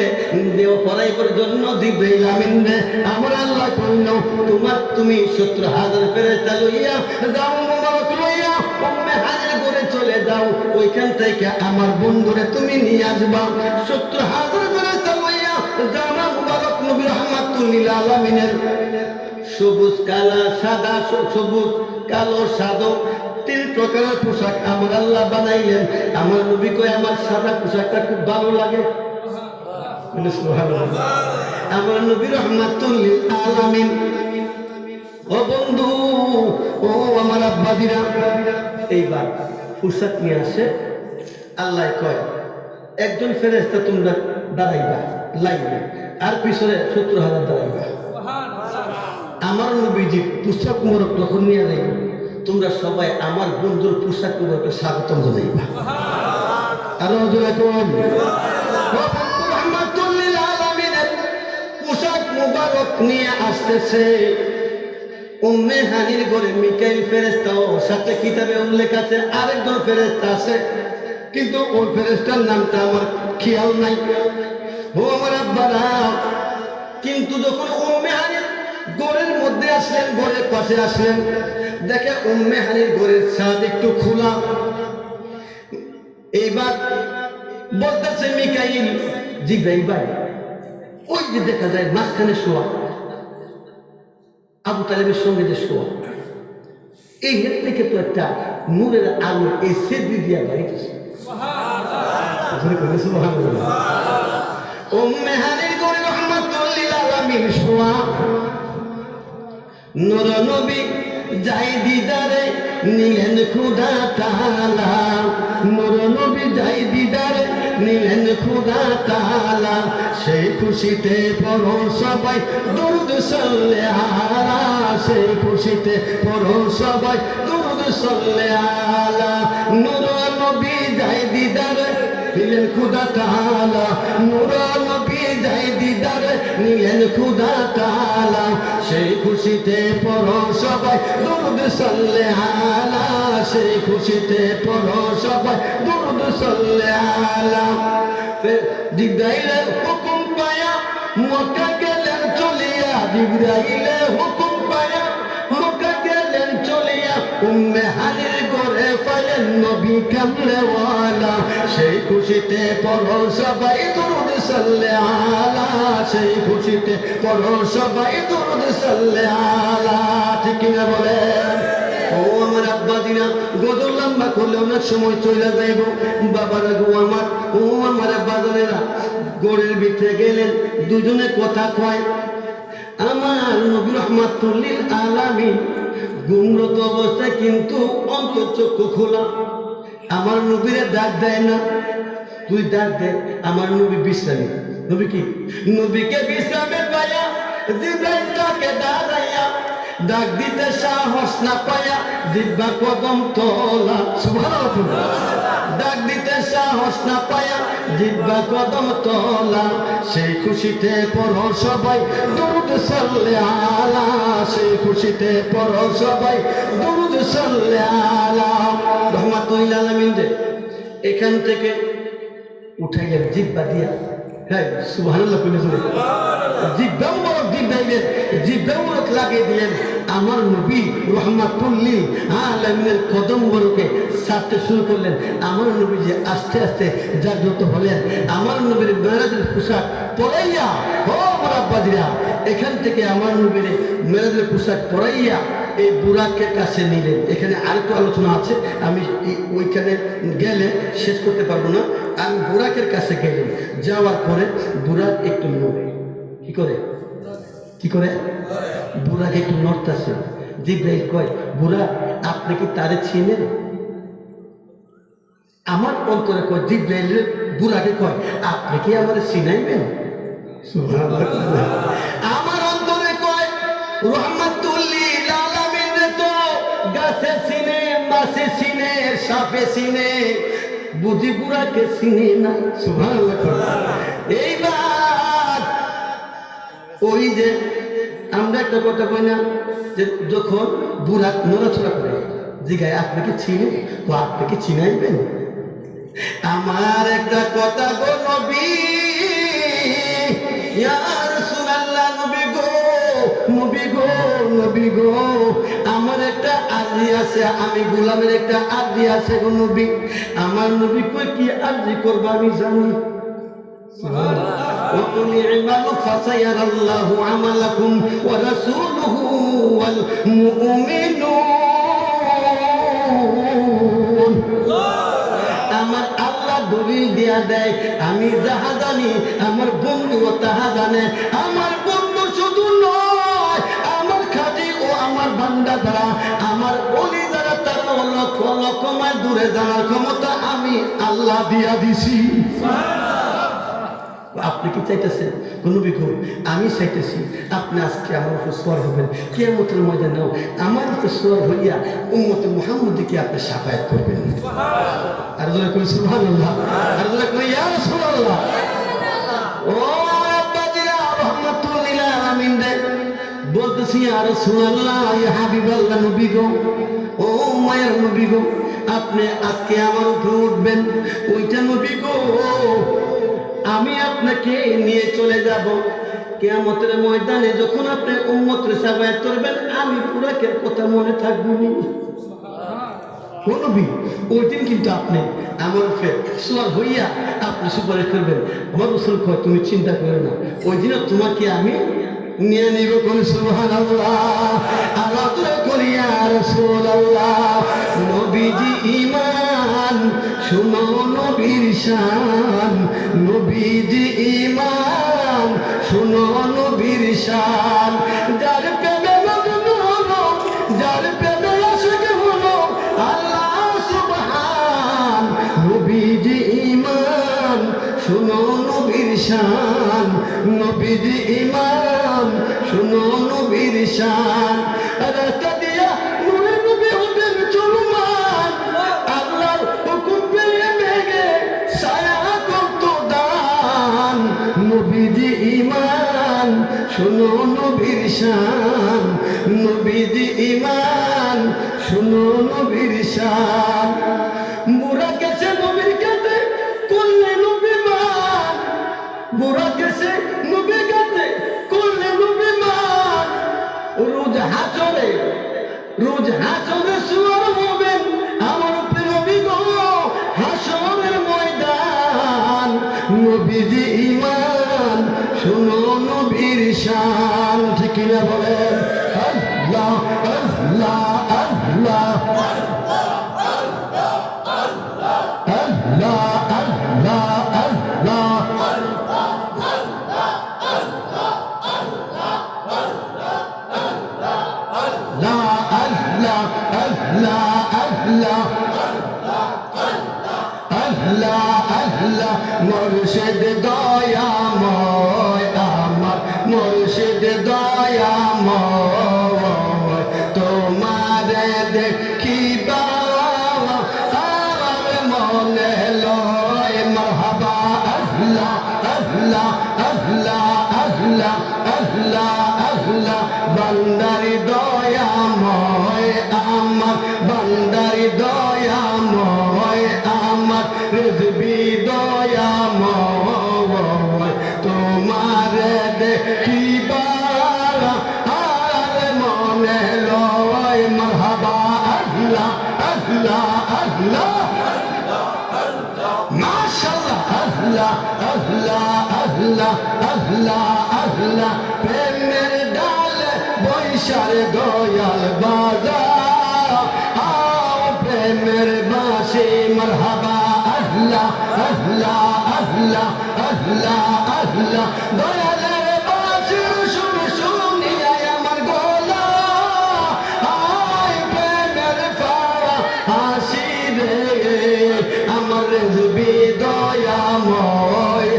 দেও পরাইবার জন্য জিবরাইল আমিন রে আমার আল্লাহ কইল তুমি 70,000 ফেরেশতা লইয়া যাও মুবারক লইয়া উম্মে হানির ঘরে চলে যাও ওইখান থেকে আমার বন্ধুরে তুমি নিয়ে আসবা 70,000 ফেরেশতা লইয়া যাও মুবারক নবী রাহমাতুল লিল আলামিনের সবুজ কালা সাদা সবুজ কালো সাদা 3 প্রকারের পোশাক আমার আল্লাহ বানাইলেন আমার নবী কই আমার সাদা পোশাকটা খুব ভালো লাগে সুবহানাল্লাহ আমার নবী রাহমাতুল লিল আলামিন ও বন্ধু ও আমার আব্বাদিরা এইবার পোশাক নিয়ে আসে আল্লাহ কয় একজন ফেরেশতা তোমরা দাঁড়াইবা লাইনে আর পিছনে 70,000 দাঁড়াইবা আমার নবীজি পোশাক মোরক যখন নিয়ে যাই তোমরা সবাই আমার বন্ধুর পোশাক মোরকে স্বাগতম জানাইবা আরো জোরে কোন রাহমাতুল লিল আলামিনের পোশাক মোবারক নিয়ে আসতেছে উম্মে হানির ঘরে মিকাইল ফেরেশতা ওর সাথে কিতাবে উল্লেখ আছে আরেকজন ফেরেশতা আছে কিন্তু ওর ফেরেশতার নামটা আমার খেয়াল নাই ও আমার আব্বারা কিন্তু যখন উম্মে হানির ঘরের মধ্যে আসলেন ঘরের পাশে আসলেন দেখে উম্মে হানির ঘরের ছাদ একটু খোলা এইবার বলতেছে মিকাইল জিবরাইল ভাই ওই যে দেখা যায় মাঝখানে শোয়া আবু তালেবের সঙ্গে যে শোয়া এই হেড থেকে তো একটা নূরের আলো এসে দিয়া বাড়িতেছে উম্মে হানির ঘরে রাহমাতুল লিল আলামিন শোয়া নূর নবী যাই দিদারে নিলেন খোদা তাআলা নূর নবী যাই দিদারে নিলেন খোদা তাআলা সেই খুশিতে পড়ো সবাই দুরূদ সাল্লাল্লাহু আলা সেই খুশিতে পড়ো সবাই দুরূদ সাল্লাল্লাহু আলা নূর নবী যাই দিদারে নিলেন খোদা তাআলা নূর নবী যাই দিদারে নিলেন খোদা তাআলা সেই খুশিতে পড়ো সবাই দুরূদ সাল্লাল্লাহু আলা সেই খুশিতে পড়ো সবাই দুরূদ সাল্লাল্লাহু আলা জিবরাইলের হুকুম পায়া মক্কা গেলেন চলিয়া জিবরাইলের হুকুম পায়া মক্কা গেলেন চলিয়া উম্মে হানির ঘরে পাইলেন নবী কামলেওয়ালা সেই খুশিতে পড়ো সবাই দুরূদ সাল্লাল্লাহু আলা সেই খুশিতে পড়ো সবাই দুরূদ সাল্লাল্লাহু আলা ঠিক না বলেন ও আমার আব্বাদিনা গজল লম্বা করলে অনেক সময় চলে যাইব বাবারা গো আমার ও আমার আব্বাদানেরা গোড়ের ভিতরে গেলেন দুজনে কথা কয় আমার নবী রাহমাতুল লিল আলামিন ঘুমরত অবস্থায় কিন্তু অন্তর্চক্ষু খোলা আমার নবীরে ডাক দেয় না তুই ডাক দে আমার নবী বিশ্রামী নবী কি নবীকে বিশ্রামে পায়া জিবরাইল তাকে দাঁড়াইয়া ডাক দিতে সাহস না পায়া জিহ্বা কদম তোলা সুবহানাল্লাহ ডাক দিতে সাহস না পায়া জিহ্বা কদম তোলা সেই খুশিতে পড়ো সবাই দুরূদ সাল্লাল্লাহু আলা সেই খুশিতে পড়ো সবাই দুরূদ সাল্লাল্লাহু আলা রাহমাতুল লিল আলামিন এখান থেকে উঠাইলেন জিহ্বা দিয়া হ্যাঁ সুবহানাল্লাহ জিহ্বা মুবারক দিলেন জিহ্বা মুবারক লাগিয়ে দিলেন আমার নবী রাহমাতুল লিল আলামিনের কদম মুবারকে ছাড়তে শুরু করলেন আমার নবী যে আস্তে আস্তে জাগ্রত হলেন আমার নবীর মেরাজের পোশাক পরাইয়া ও আমার আব্বাদিরা এখান থেকে আমার নবীর মেরাজের পোশাক পরাইয়া এই বুরাকের কাছে নিলেন এখানে আরেকটু আলোচনা আছে আমি ওইখানে গেলে শেষ করতে পারবো না আমি বুরাকের কাছে গেলেন যাওয়ার পরে বুরাক একটু নড়ে কি করে বুরাক একটু নড়তেছে জিবরাইল কয় বুরাক আপনি কি তারে চিনেন আমার অন্তরে কয় জিবরাইল বুরাকে কয় আপনি কি আমারে চিনাইবেন সুবহানাল্লাহ আমার অন্তরে কয় রাহমাতুল লিল আলামিন তো গাছে চিনে মাছে চিনে সাপে চিনে বুঝি বুরাকে চিনে না সুবহানাল্লাহ এইবার ওই যে আমরা একটা কথা কই না যে যখন বুরাক নড়াচড়া করে জিগায় আপনি কি চিনেন তো আপনি কি চিনাইবেন আমার একটা কথা গো নবী, ইয়া রাসূলুল্লাহ, নবী গো, নবী গো, নবী গো, আমার একটা আরজি আছে, আমি গোলামের একটা আরজি আছে গো নবী। আমার নবী কই কি আরজি করবা আমি জানি। وقل اعملوا فسيرى الله عملكم ورسوله والمؤمنون। আমার আল্লাহ দলিল দিয়া দেয়, আমি যাহা জানি আমার বন্ধুও তাহা জানে। আমার বন্ধু শুধু নয়, আমার খাদি ও আমার বান্দা দ্বারা, আমার ওলি দ্বারা তারা লক্ষ লক্ষ মাইল দূরে জানার ক্ষমতা আমি আল্লাহ দিয়া দিছি। আপনি কি চাইতেছেন কোন বিক্ষোভ? আমি চাইতেছি আপনি আজকে আমার উপর সোয়ার হবেন কিয়ামতের ময়দানেও, আমার উপর সোয়ার হইয়া উম্মতে মুহাম্মদীকে আপনি শাফায়াত করবেন। আর যারা কই সুবহানাল্লাহ, আর যারা কই ইয়া রাসূলুল্লাহ। ও আব্বাজিরা, রহমাতুল লিল আলামিন রে বলতেছি, ইয়া রাসূলুল্লাহ, ইয়া হাবিবাল্লাহ, নবী গো, ও মায়ের নবী গো, আপনি আজকে আমার উপর উঠবেন। ওইটা নবী গো, আমি আপনাকে নিয়ে চলে যাব কিয়ামতের ময়দানে। যখন আপনি উম্মতের শাফায়াত করবেন, আমি পুরা কথা মনে থাকবো নি। ও নবী, ওই দিন কিন্তু আপনি আমার উপরে সোয়াল হইয়া আপনি সুপারিশ করবেন। আমার রাসূল কয়, তুমি চিন্তা করো না, ওই দিনও তোমাকে আমি নিয়ে নিব। কোন সুবহানাল্লাহ, আল্লাহ তোরে করি ইয়া রাসূলুল্লাহ। নবীজি ঈমান, শুনো নবীর শান, নবীজি ঈমান, শুনো নবীর শান। যার প্রেমে মগ্ন হলো, যার প্রেমে আশিক হলো আল্লাহ সুবহান। নবীজি ঈমান, শুনো নবীর শান, নবীজি ঈমান, শুনো নবীর শান। রাস্তা দিয়া নূরে নবী হতেন চলমান, আল্লাহর হুকুম পেয়ে মেঘে ছায়া করত দান। নবীজি ঈমান, শুনো নবীর শান, নবীজি ঈমান, শুনো নবীর শান। বুড়া গেছে নবীর কাছে করলে নবী মান, বুড়া গেছে নবীর কাছে করলে নবী মান। রোজ হাজরে, রোজ হাজরে সুয়ার হবেন আমার উপরে নবী গো, হাসরের ময়দান। নবীজি ঈমান, শুনো নবীর শান। ঠিক না বলেন? আল্লাহ আল্লাহ আল্লাহ আল্লাহ আল্লাহ আল্লাহ। মুর্শিদ দয়াময়, আমার মুর্শিদ দয়াময়, তোমারে দেখিবা আমার মনে লয়। মারহাবা আল্লাহ আল্লাহ আল্লাহ আল্লাহ আল্লাহ আল্লাহ। বান্দারি দয়াময়, আমার বান্দারি দয়াময়, আমার রিজবি দয়াময়, তোমারে দেখিবা আর মনে লয়। মারহাবা আল্লাহ আল্লাহ আল্লাহ, মাশাআল্লাহ আল্লাহ আল্লাহ আল্লাহ আল্লাহ আল্লাহ। প্রেমের ডালে বৈশারে দয়াল বাজা, প্রেমের বাঁশি মারহাবা আল্লাহ আল্লাহ আল্লাহ আল্লাহ আল্লাহ। দয়ালের বাঁশির সুর শুনিয়া আমার গলা, আয় প্রেমের ফাওয়া হাসি রে। আমার রিজবি দয়াময়,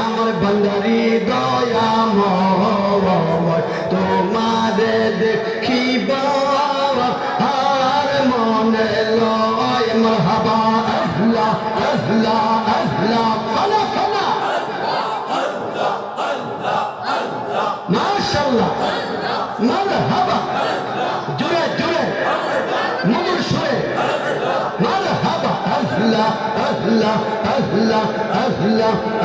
আমার বান্দারি দয়াময়, তোমারে দেখিবা আর মনে লয়। মারহাবা আল্লাহ আল্লাহ আল্লাহ। ফালা ফালা মাশাআল্লাহ, মারহাবা। জোরে জোরে মধুর সুরে মারহাবা আল্লাহ আল্লাহ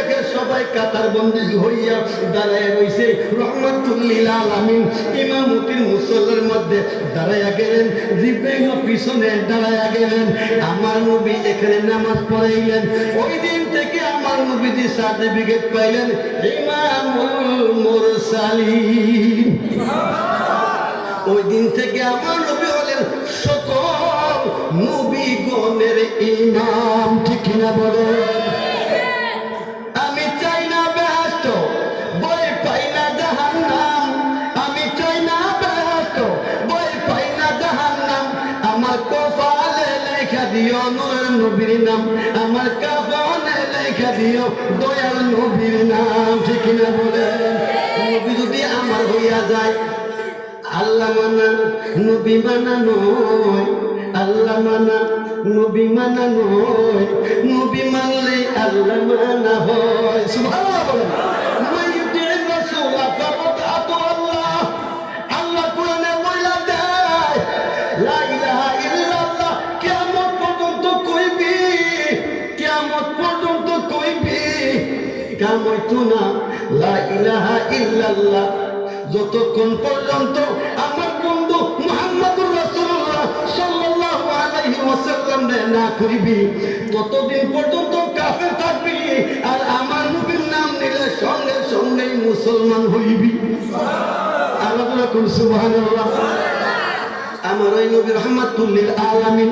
দেখে সবাই কাতার বন্দী হইয়া দাঁড়ায় রইছে। রহমাতুল লিল আলামিন ইমামতির মুসল্লার মধ্যে দাঁড়াইয়া গেলেন, জিব্রাইল পিছনে দাঁড়াইয়া গেলেন। আমার নবী এখানে নামাজ পড়াইলেন। ওই দিন থেকে আমার নবীজি সার্টিফিকেট পাইলেন ইমামুল মুরসালিন। ওই দিন থেকে আমার নবী হলেন সকল নবীগণের ইমাম। ঠিক না বলে? আমি চাই না বেহেশত, ভয় পাই না জাহান্নাম। আমি চাই না বেহেশত, ভয় পাই না জাহান্নাম। আমার কপালে লেখা দিও নূরের নবীর নাম, আমার কপালে লেখা দিও দয়াল নবীর নাম। ঠিক না বলে? নবী যদি আমার হইয়া যায়, আল্লাহ মানা নবী মানা নয়, আল্লাহ মানা নবী মানা নয়, নবী মানলে আল্লাহ মানা হয়। সুবহানাল্লাহ বলেন। মাইয়ুতির রাসূল ফাকাদ আতাল্লাহ। আল্লাহ কোরআনে বইলা দেয় লা ইলাহা ইল্লাল্লাহ। কিয়ামত পর্যন্ত কইবি, কিয়ামত পর্যন্ত কইবি, কামইতো না লা ইলাহা ইল্লাল্লাহ যতক্ষণ পর্যন্ত আমার বন্ধু মুহাম্মদুর রাসূলুল্লাহ সাল্লাল্লাহু আলাইহি ওয়াসাল্লাম না করিবি, ততদিন পর্যন্ত কাফের থাকবি। আর আমার নবীর নাম নিলে সঙ্গে সঙ্গে মুসলমান হইবি। আল্লাহ কোন সুবহানাল্লাহ। আমার ওই নবী রাহমাতুল লিল আলামিন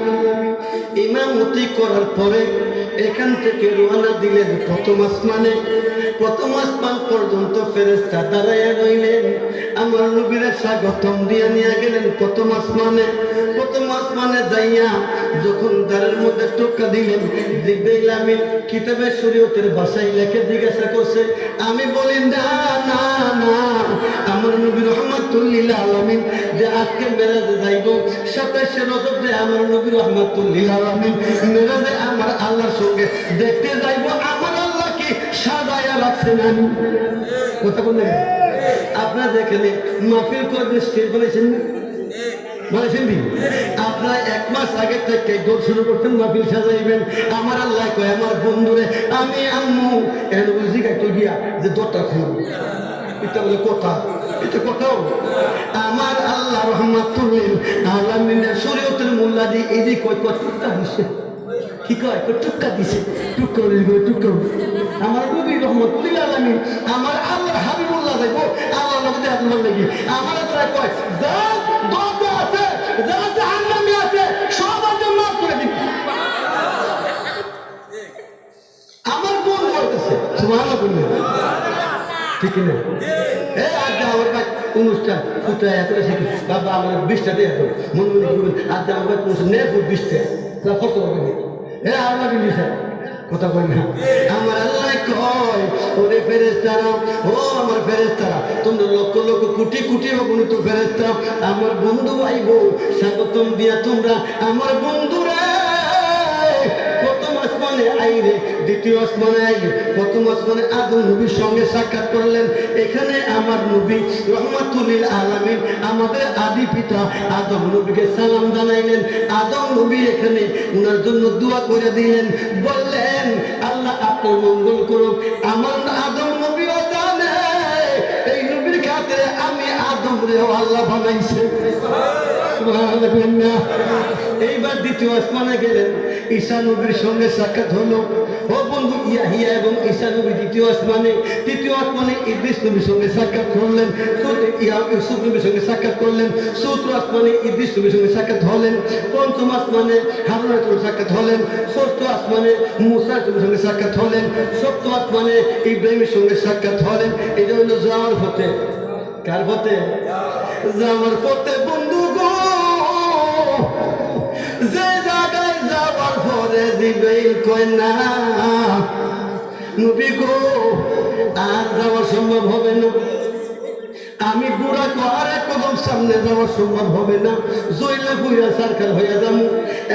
ইমামতি করার পরে এখান থেকে রওনা দিলেন প্রথম আসমানে। প্রথম আসমান পর্যন্ত ফেরেশতা দাঁড়াইয়া রইলেন। আমার নবীর স্বাগতম দিয়ে নিয়ে গেলেন প্রথম আসমানে। প্রথম আসমানে যাইয়া যখন দ্বারের মধ্যে টোকা দিলেন, জিবরাইল আমিন কিতাবে শরীয়তের ভাষায় লেখে জিজ্ঞাসা করছে। আমি বলি না না না, আমার নবী রাহমাতুল লিল আলামিন যে আজকে মেরাজে যাইব 27 রজব যে আমার নবী রাহমাতুল লিল আলামিন মেরাজে আমার আল্লাহর সঙ্গে দেখতে যাইব, আমার আল্লাহ কি সাজায়া রাখছেন? আমি কথা বললেন আপনারা যেখানে মাহফিল করবেন স্টেজ বানাইছেন না, বানাইছেন নি? আপনারা 1 মাস আগে থেকে দৌড় শুরু করতেন, মাহফিল সাজাইবেন। আমার আল্লাহ কয় আমার বন্ধুরে আমি আম্মু এর বুঝি একটু গিয়া যে দরটা খুলব। এটা বলে কথা, এটা কথাও আমার আল্লাহ রাহমাতুল লিল আলামিনের শরীয়তের মোল্লা দিয়ে এই যে কয় টুকটা দিছে, কি কয় টুকটা দিছে, টুকটা টুকটা। আমার নবী রাহমাতুল লিল আলামিন আমার আল্লাহ হাবিবুল্লাহ দেখো আল্লাহ নবীতে আপনার লাগি আমার আল্লাহ কয় যা দরজা আছে, যা জাহান্নামে আছে সব আজ মাফ করে দিবি। আমার বোন বলতেছে সুবহানাল্লাহ, ঠিক না? আজ আমার কাছে অনুষ্ঠান ফুটা এত বাবা আমার 20টা দিয়ে মনে মনে করবেন আজ আমার কাছে নে ফুট 20টা যা কত হবে। আল্লাহ দিছে কথা বল না। আমার আল্লাহ কয় ওরে ফেরেশতারা, ও আমার ফেরেশতারা, তোমরা লক্ষ লক্ষ কোটি কোটি অগণিত ফেরেশতা আমার বন্ধু আইব স্বাগতম দিয়া তোমরা আমার বন্ধুরা প্রথম আসমানে আইরে, দ্বিতীয় আসমানে আইলে প্রথম আসমানে আদম নবীর সঙ্গে সাক্ষাৎ করলেন। এখানে আমার নবী রাহমাতুল লিল আলামিন আমাদের আদি পিতা আদম নবীকে সালাম জানাইলেন। আদম নবী এখানে ওনার জন্য দোয়া করে দিলেন, বললেন আল্লাহ আপনার মঙ্গল করুক। আমার আদম নবীও জানে এই নবীর খাতিরে আমি আদম রেও আল্লাহ বানাইছে। এইবার দ্বিতীয় আসমানে গেলেন, ঈসা নবীর সঙ্গে সাক্ষাৎ হলো। ও বন্ধু ইয়াহিয়া এবং ঈসা নবী দ্বিতীয় আসমানে। তৃতীয় আসমানে ইদ্রিস নবীর সঙ্গে সাক্ষাৎ করলেন, ইউসুফ নবীর সঙ্গে সাক্ষাৎ করলেন। চতুর্থ আসমানে ইদ্রিস নবীর সঙ্গে সাক্ষাৎ হলেন। পঞ্চম আসমানে হারুনের সঙ্গে সাক্ষাৎ হলেন। ষষ্ঠ আসমানে মুসা নবীর সঙ্গে সাক্ষাৎ হলেন। সপ্তম আসমানে ইব্রাহিমের সঙ্গে সাক্ষাৎ হলেন। এটা হলো যাওয়ার পথে। কার পথে? যাওয়ার পথে বন্ধু গো, যে জায়গায় যাওয়ার পরে জিবরাইল কয় না নবী গো আর যাওয়া সম্ভব হবে না, আমি বুড়া আর এক কদম সামনে যাওয়া সম্ভব হবে না, জইলে বুড়া সরকার হইয়া যাবো।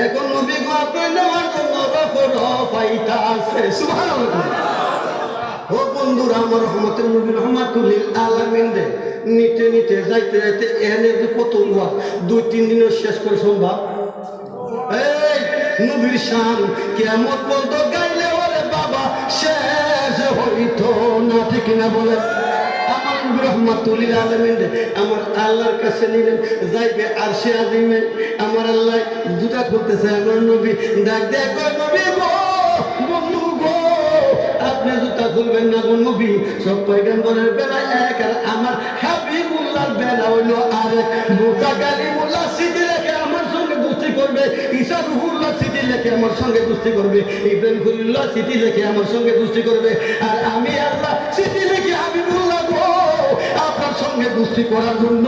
এখন নবী গো আপনার নেওয়ার জন্য পাইতা আছে। সুবহানাল্লাহ। ও বন্ধুরা আমার রহমতের নবী রাহমাতুল লিল আলামিন রে নিতে নিতে যাইতে যাইতে এনে কত 2-3 দিনও শেষ করে সম্ভব? এই নবীর শান কিয়ামত পর্যন্ত গাইলে ওরে বাবা শেষ ঠিক কিনা বলেন? আমার নবী রাহমাতুল লিল আলামিন আমার আল্লাহর কাছে নিলেন, যাইবে আরশে আজিমে। আমার আল্লাহ জুতা খুলতেছে, আমার নবী ডাক দেয়, কয় নবী গো, বন্ধু গো, আপনি জুতা খুলবেন না গো নবী। সব পয়গম্বরের বেলায় এক, আর আমার হাবিবুল্লাহর বেলা হইলো আরেক। মুসা কালিমুল্লাহ সিটি লেখে আমার সঙ্গে দুস্তি করবে, ঈসা রুহুল্লাহ সিটি লেখে আমার সঙ্গে দুস্তি করবে, ইব্রাহিম খলিলুল্লাহ সিটি লেখে আমার সঙ্গে দুস্তি করবে, আর আমি আল্লাহ সিটি লেখে হাবিবুল্লাহ গো আপনার সঙ্গে দুস্তি করার জন্য।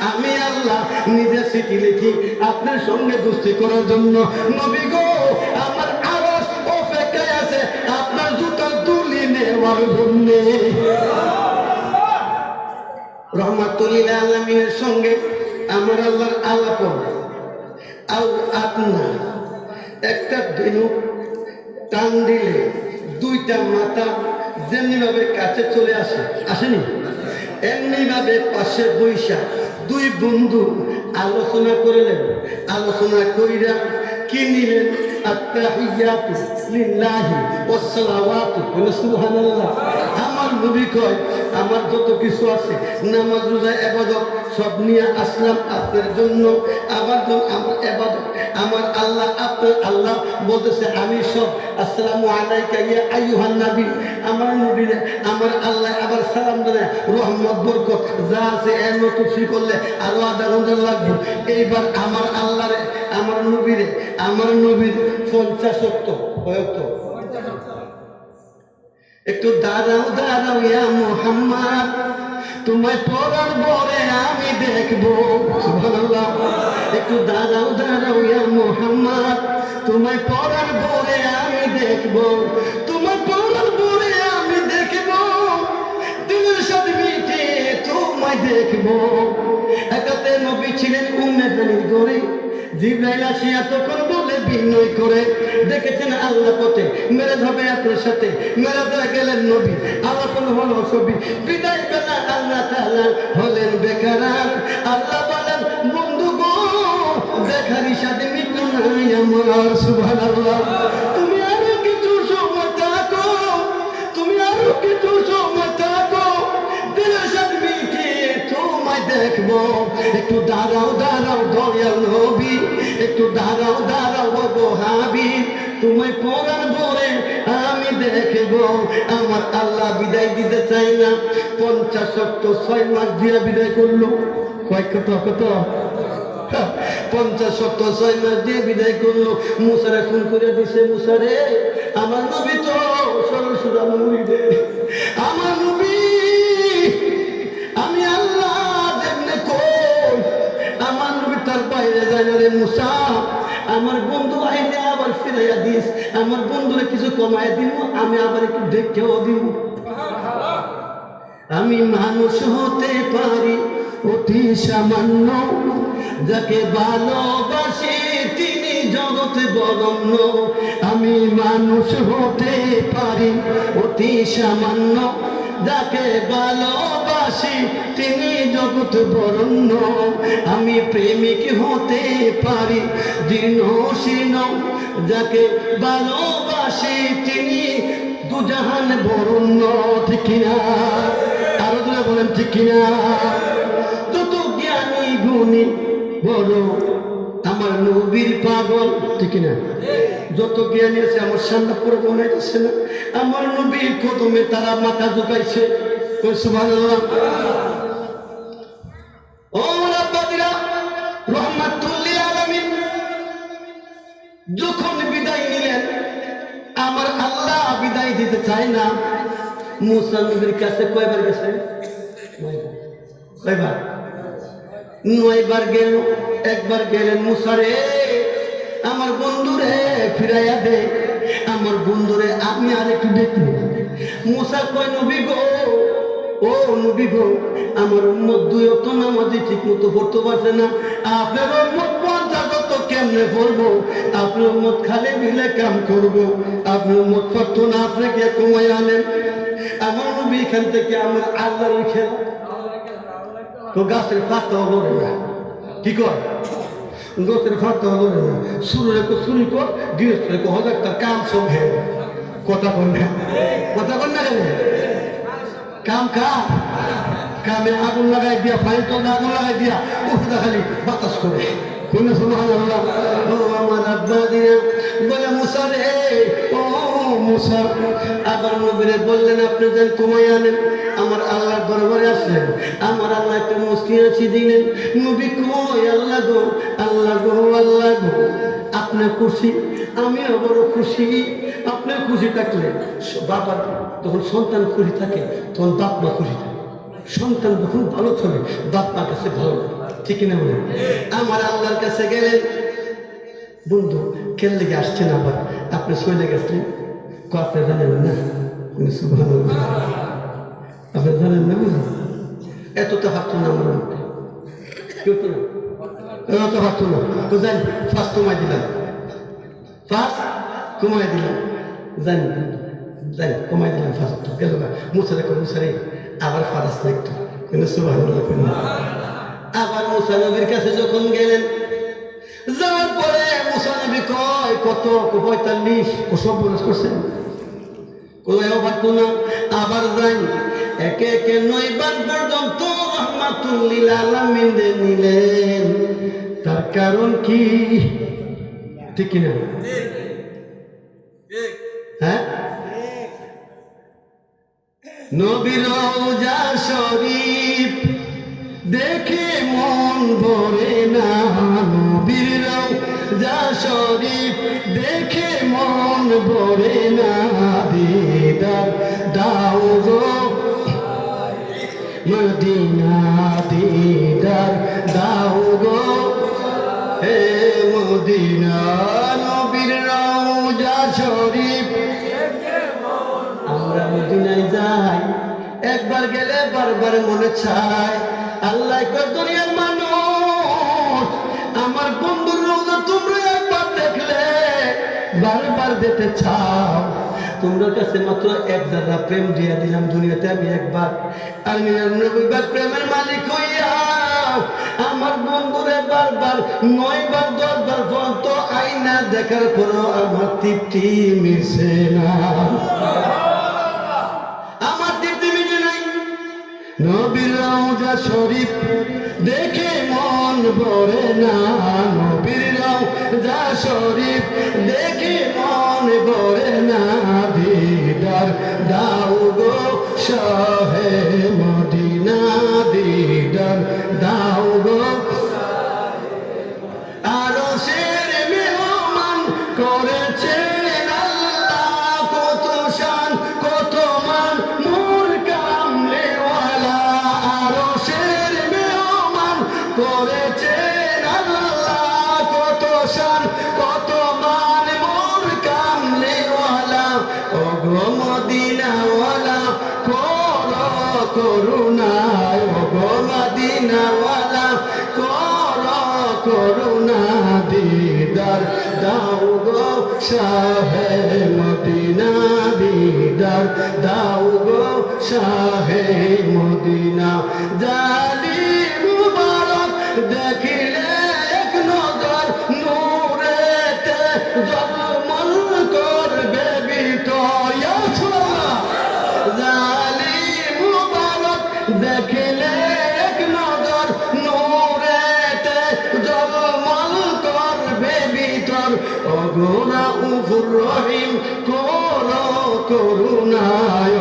আমি আল্লাহ নিজে চিঠি লিখি আপনার সঙ্গে দুস্তি করার জন্য। নবী গো, আমার আরশ অপেক্ষায় আছে আপনার জুতা তুলি নেওয়ার জন্য। রাহমাতুল লিল আলামিনের সঙ্গে আমার আল্লাহর আলাপ হবে। আও আপনার একটা ধেনু টান দিলে দুইটা মাথা যেমনি ভাবে কাছে চলে আসে, আসেনি? এমনি ভাবে পাশে বৈশা দুই বন্ধু আলোচনা করলেন। আলোচনা কইরা কি নিলেন? আত্তাহিয়াতু লিল্লাহি ওয়াস সালাওয়াতু, সুবহানাল্লাহ। আমার নবী কয়, আমার যত কিছু আছে নামাজ রোজা ইবাদত সব নিয়ে আসলাম আপনার জন্য। আমার জন্য আমার ইবাদত, আমার আল্লাহ আপনার আল্লাহ বলতেছে আমি সব আসসালামু আলাইকা ইয়া আইয়ুহান নবী। আমার নবীরে আমার আল্লাহ আবার সালাম দেয়, রহমত বরকত যা আছে এর মতো ফি করলে আরো আধা ঘন্টা লাগবে। এইবার আমার আল্লাহরে আমার নবীরে আমার নবীর 50 ওয়াক্ত একটু দাঁড়াও দাঁড়াও ইয়া মুহাম্মদ, তোমায় পড়ার পরে আমি দেখবো। সুবহানাল্লাহ। একটু দাঁড়াও দাঁড়াও ইয়া মুহাম্মদ, তোমায় পড়ার পরে আমি দেখবো, তোমায় পড়ার পরে আমি দেখবো, দিনের সাথে মিটে তোমায় দেখবো। একাতে নবী ছিলেন উম্মে হানির ঘরে। জিবরাইল আসিয়া তখন বলে বিনয় করে, দেখেছেন আল্লাহ পথে মেরাজ হবে আপনার সাথে। মেরাজে গেলেন নবী, আলাপন হলো ছবি। বিদায় বেলা আল্লাহ তাআলা হলেন বেকারার। আল্লাহ বলেন, বন্ধু গো, দেখারই সাথে মৃত্যু নাই আমার। সুবহানাল্লাহ। তুমি আরো কিছু সময় থাকো, তুমি আরো কিছু সময় থাকো, দিনের সাথে মিটে তোমায় দেখবো। একটু দাঁড়াও দাঁড়াও দয়াল নবী, একটু দাঁড়াও দাঁড়াও গো হাবিব, তোমায় পড়ার পরে আমি দেখবো। আমার আল্লাহ বিদায় দিতে চাই না, 50 ওয়াক্ত 6 মাস দিয়ে বিদায় করলো। কত 50 ওয়াক্ত 6 মাস দিয়ে বিদায় করলো। মুসারে ফোন করে দিছে, মুসারে আমার নবী তো সরল সুরা মুরিদে, আমার নবী আমি আল্লাহ যেমনে কই, আমার নবী তার বাইরে যায় না রে মুসা। আমার বন্ধু আইলে আবার ফিরাইয়া দিস, আমার বন্ধুরে কিছু কমায় দিব, আমি আবার একটু দেখেও দিব। আমি মানুষ হতে পারি অতি সামান্য, যাকে ভালোবাসি তিনি জগতে বরণ্য। আমি মানুষ হতে পারি অতি সামান্য, যাকে ভালোবাসি তিনি জগৎ বরণ্য। আমি প্রেমিক হতে পারি দীর্ণ শীর্ণ, যাকে ভালোবাসি তিনি দুজাহান বরণ্য। ঠিক কিনা? আরো দূরে বলেন ঠিক কিনা? যত জ্ঞানী গুণী বড় আমার নবীর পাগল। ঠিক কিনা? যত জ্ঞানী আছে আমার সামনে পুরো মনে হচ্ছে না, আমার নবীর কদমে তারা মাথা ঝুঁকাইছে। সুবহানাল্লাহ। ও রাব্বানিরা, রাহমাতুল লিল আলামিন যখন বিদায় নিলেন, আমার আল্লাহ বিদায় দিতে চায় না। মুসা নবীর কাছে কয়বার গেছে? 9 বার গেল। একবার গেলেন, মুসারে আমার বন্ধুরে ফিরাইয়া দে, আমার বন্ধুরে আমি আর একটু দেখব। মুসা কয়, নবী গো, ও নবী গো, আমার উম্মত 2 ওয়াক্ত নামাজই ঠিক মতো পড়তে পারছে না, আপনার উম্মত 50 ওয়াক্ত কেমনে পড়বো? আপনার উম্মত খালি মিলে কাম করবো, আপনার উম্মত পড়তো না, আপনাকে কমাই আনেন। আমার নবী এখান থেকে আমার আল্লাহর খেলা তো গাছের পাতা লড়ে না। কি কর? গাছের পাতা লড়ে না। সুরে কো সুরি কর, গৃহস্থ কো হজার তার কাম সব হে কথা কন না, কথা কন না কেন? কাম কামে আগুন লাগাই দিয়া, ফাইল তলে আগুন লাগাই দিয়া উঠে খালি বাতাস করে কোন সুবহানাল্লাহ। ও আমার আব্বা দিনা বলে মুসা রে, ও মুসা, আবার নবীরে বললেন আপনি যেন কমাই আনেন, আমার আল্লাহর দরবারে আসলেন, আমার আল্লাহ একটা মুশকিল আছে দিলেন। নবী কই, আল্লাহ গো, আল্লাহ গো, আল্লাহ গো, আপনি খুশি, আমিও বড় খুশি। আপনি খুশি থাকলে বাবা, যখন সন্তান খুশি থাকে তখন বাপ মা খুশি থাকে। সন্তান যখন ভালো চলে বাপ মার কাছে ভালো লাগে, ঠিক না বলে? আমার আল্লাহর কাছে গেলেন, বন্ধু কেন লেগে আসছেন আবার, আপনি চলে গেছিলেন, আপনি জানেন না? সুবহানাল্লাহ, আপনি জানেন না? এত তো ভাবতো না আমার মধ্যে, কেউ তো না, এত ভাবতো না তো। জানি ফার্স্ট কমাই দিলাম, ফার্স্ট কমাই দিলাম, জানি জানি কমাই দিলাম ফার্স্ট গেল না। মুসারে করে মুসারে আবার ফারাস না একটু, কিন্তু সুবহানাল্লাহ। আবার মুসা নবীর কাছে যখন গেলেন, যাওয়ার পরে মুসা নবী কয় কত 45 সব বরস করছেন, কোথাও পারতো না। আবার যাই একে একে 9 বার পর্যন্ত রাহমাতুল লিল আলামিন নিলেন। তার কারণ কি? ঠিক না? হ্যাঁ, নবীর রওজা শরীফ দেখে মন ভরে না, নবীর রওজা শরীফ দেখে মন ভরে না, দিদার দাও গো মদিনা, দিদার দাও গো হে মদিনা। নবীর রওজা শরীফ, আমরা মদিনায় যাই, একবার গেলে বারবার মনে চায়। আল্লাহ কয় দুনিয়ার মানুষ, আমার বন্ধুর রওজা তোমরা একবার দেখলে বারবার যেতে চাও। তোমরা কাছে মাত্র 1 জায়গা প্রেম দিয়া দিলাম দুনিয়াতে আমি একবার, আর 99 প্রেমের মালিক হইয়া আমার বন্ধুরে বারবার 9 বার 10 বার পর্যন্ত আইনা দেখার পরও আমার তৃপ্তি মিশে না, আমার তৃপ্তি মিশে নাই। নবীর রওজা শরীফ দেখে মন ভরে না, নবীর রওজা শরীফ দেখে মন ভরে না, দিদার দাও গো শাহে মদিনা, দিদার দাও গো। আরশের মেহমান করেছেন আল্লাহ, কত শান কত মান মোর কামলেওয়ালা। আরশের মেহমান করেছেন আল্লাহ, কত শান কত মান মোর কামলেওয়ালা। ও গো মদিনাওয়ালা করো করুণা, ও গো মদিনাওয়ালা করো করুণা, দিদার দাও গো শাহে মদিনা, দিদার দাও গো শাহে মদিনা। জালি মুবারক দেখিলে এক নজর নূরেতে জলমল করবে ভিতর। জালি মুবারক দেখিলে এক নজর নূরেতে জলমল করবে ভিতর। ওগো রাউফুর রহিম করো করুণা,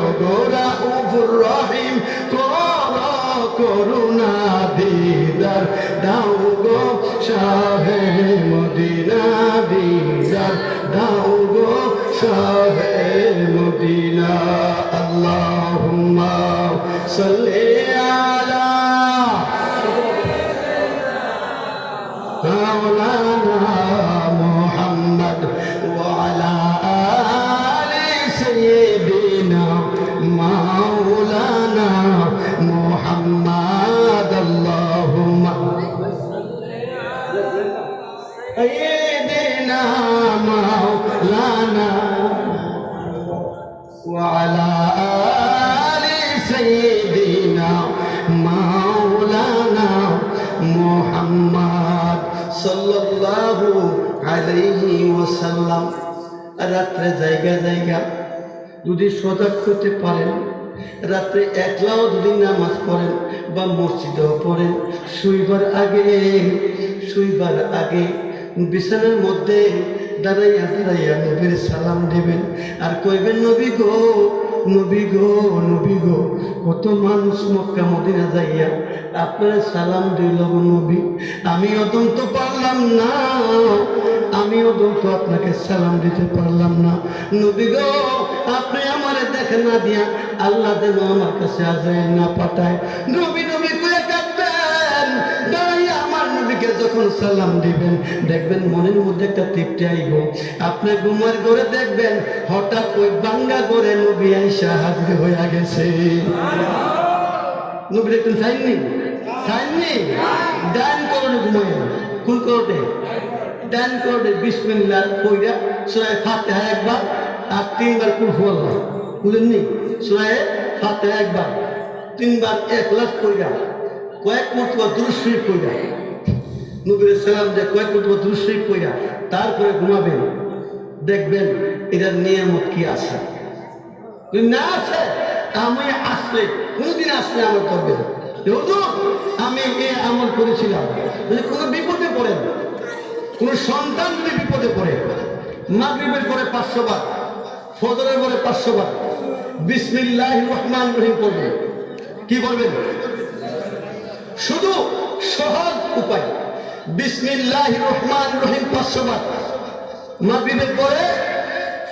ওগো রাউফুর রহিম করো করুণা, দিদার দাও গো শাহে মদিনা, দিদার দাও গো শাহে মদিনা। আল্লাহুম্মা সাল্লি আলা মাওলানা মুহাম্মদ ওয়া আলা আলি সাইয়্যিদিনা মাওলানা মুহাম্মদ। আল্লাহুম্মা সাইয়্যিদিনা মাওলানা ওয়া আলা আলি সাইয়্যিদিনা মাওলানা মুহাম্মদ সাল্লাল্লাহু আলাইহি ওয়াসাল্লাম। রাত্রে জায়গা জায়গা যদি সজাগ হতে পারেন, রাত্রে একলাও যদি নামাজ পড়েন বা মসজিদেও পড়েন, শুইবার আগে বিছানার মধ্যে দাঁড়াইয়া দাঁড়াইয়া নবীর সালাম দেবেন আর কইবেন, নবী গো, নবী গো, নবী গো, কত মানুষ মক্কা মদিনা যাইয়া আপনার সালাম দিল গো নবী, আমি অদম তো পারলাম না, আমি অদম তো আপনাকে সালাম দিতে পারলাম না। নবী গো, আপনি আমারে দেখে না দিয়া আল্লাহ যেন আমার কাছে আজরাইল না পাঠায়। নবী নবী কইয়া কাঁদবেন, দাঁড়াইয়া আমার নবীকে যখন সালাম দিবেন, দেখবেন মনের মধ্যে একটা তৃপ্তি আইব। আপনি ঘুমার করে দেখবেন হঠাৎ ওই বাঙ্গা করে নবী আইসা হাজির হইয়া গেছে। নবী দেখতেন চাইননি, ডান করোনে ঘুমাই, কোন করোটে? ডান করোটে বিসমিল্লাহ কইরা সূরা ফাতিহা একবার আর 3 বার কুল হুয়াল্লাহ, বুঝলেননি? সূরা ফাতিহা একবার, 3 বার ইখলাস কইরা, কয়েক মরতবা দুরূদ শরীফ কইরা, নবীর সালাম দিয়ে কয়েক মরতবা দুরূদ শরীফ কইরা তারপরে ঘুমাবেন। দেখবেন এটার নিয়ামত কি আছে না আছে। আমি আসলে কোনদিন আসলে আমল করবেন, আমি এই আমল করেছিলাম। যদি কোনো বিপদে পড়েন, কোন সন্তান যদি বিপদে পড়ে, মাগরিবের পরে 500 বার, ফজরের পরে 500 বার বিসমিল্লাহির রহমানির রহিম পড়বেন। কি বলবেন? শুধু সহজ উপায়, বিসমিল্লাহির রহমানির রহিম 500 বার, মাগরিবের পরে,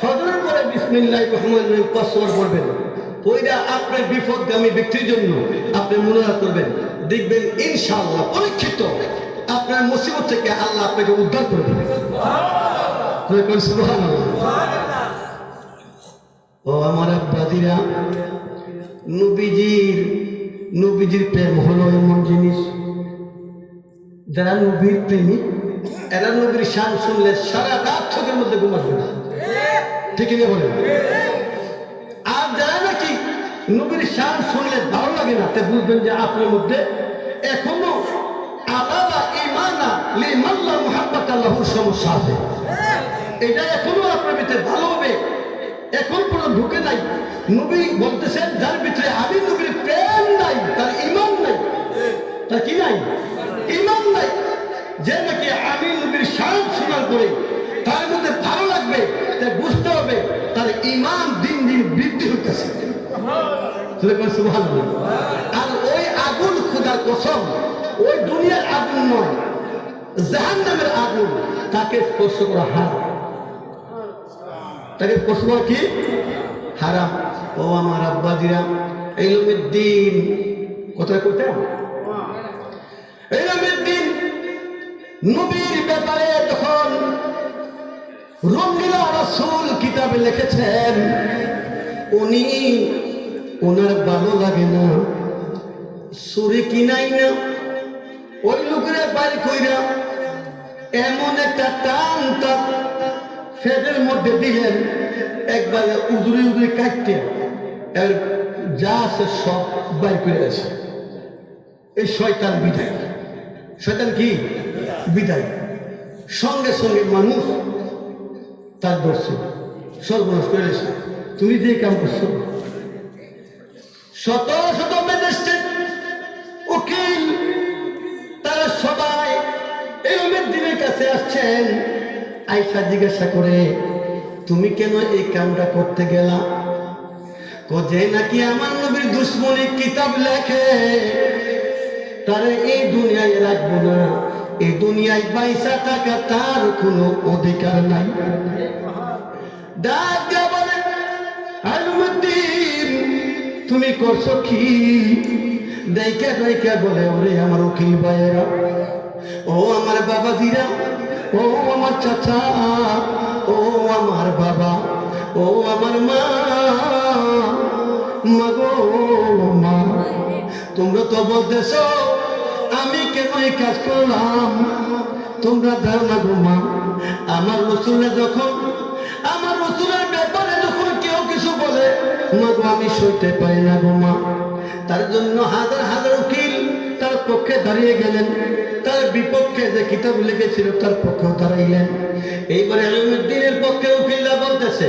ফজরের পরে বিসমিল্লাহির রহমানির রহিম 500 বার পড়বেন। ওইটা আপনার বিপদগামী ব্যক্তির জন্য আপনি মুনাজাত করবেন, দেখবেন ইনশাআল্লাহ পরীক্ষিত আপনার মুসিবত থেকে আল্লাহ আপনাকে উদ্ধার করে দেবেন। ও আমার আব্বাদিরা, নবীজির প্রেম হলো এমন জিনিস, যারা নবীর প্রেমিক এরা নবীর শান শুনলে সারা রাত চোখের মধ্যে ঘুম আসবে না, ঠিক না বলেন? আর যারা নাকি নবীর শান শুনলে ভালো লাগে না, তা বুঝবেন যে আপনার মধ্যে এখনো আলাদা ঈমানা লিমাল্লা মুহাব্বাত আল্লাহর সমস্যা আছে। এটা এখনো আপনার ভিতরে ভালোভাবে এখন পর্যন্ত ঢুকে নাই। নবী বলতেছেন, যার ভিতরে আমি নবীর প্রেম নাই তার ঈমান নাই। তার কি নাই? ঈমান নাই। যে নাকি আমি নবীর শান শোনার পরে তার মধ্যে ভালো লাগবে, তাই বুঝতে হবে তার ঈমান দিন দিন বৃদ্ধি হতেছে। সুবহানাল্লাহ। আর ওই আগুন, খোদার কসম, ওই দুনিয়ার আগুন নয়, জাহান্নামের আগুন, তাকে স্পর্শ করা হারাম। তাকে স্পর্শ করা কি হারাম। ও আমার আব্বাজিরা, ইলমের দিন কোথায় কোথায় ইলমের দিন নবীর ব্যাপারে যখন রঙ্গিলা রাসূল কিতাবে লিখেছেন, ওনার ভালো লাগে না, সুরে কিনাই না, ওই লোকের বাড়ি কইরা এমন একটা টান তার ফেদের মধ্যে দিলেন, একবারে উদুরি কাটতে এর যা আছে সব বাইর করে আছে। এই শয়তান বিদায়। শয়তান কি বিদায়। সঙ্গে সঙ্গে মানুষ তার দর্শে সর্বনাশ করেছে। তুমি যে কাম করছো, শত শত ম্যাজিস্ট্রেট, উকিল, তারা সবাই ইলমের দিনের কাছে আসছেন। আয়েশা জিজ্ঞাসা করে, তুমি কেন এই কামটা করতে গেলা? যে নাকি আমার নবীর দুশ্মনী কিতাব লেখে, তারা এই দুনিয়ায় রাখবো না, এই দুনিয়ায় পয়সা টাকা তার কোনো অধিকার নাই। ডাক দিয়া বলে, আলমুদ্দিন তুমি করছো কি? দেখে দেখে বলে, ওরে আমার উকিল ভাইয়েরা, ও আমার বাবাজিরা, ও আমার চাচা, ও আমার বাবা, ও আমার মা, মাগো মা, তোমরা তো বলতেছ আমি কেন এই কাজ করলাম? তোমরা দাও না গো মা, আমার রসুলের ব্যাপারে যখন কেউ কিছু বলে, মাগো আমি সইতে পারি না গো মা। তার জন্য হাজার হাজার উকিল তার পক্ষে দাঁড়িয়ে গেলেন, তার বিপক্ষে যে কিতাব লিখেছিল তার পক্ষেও দাঁড়াইলেন। এইবারে ইলমুদ্দিনের পক্ষে উকিলরা বলতেছে,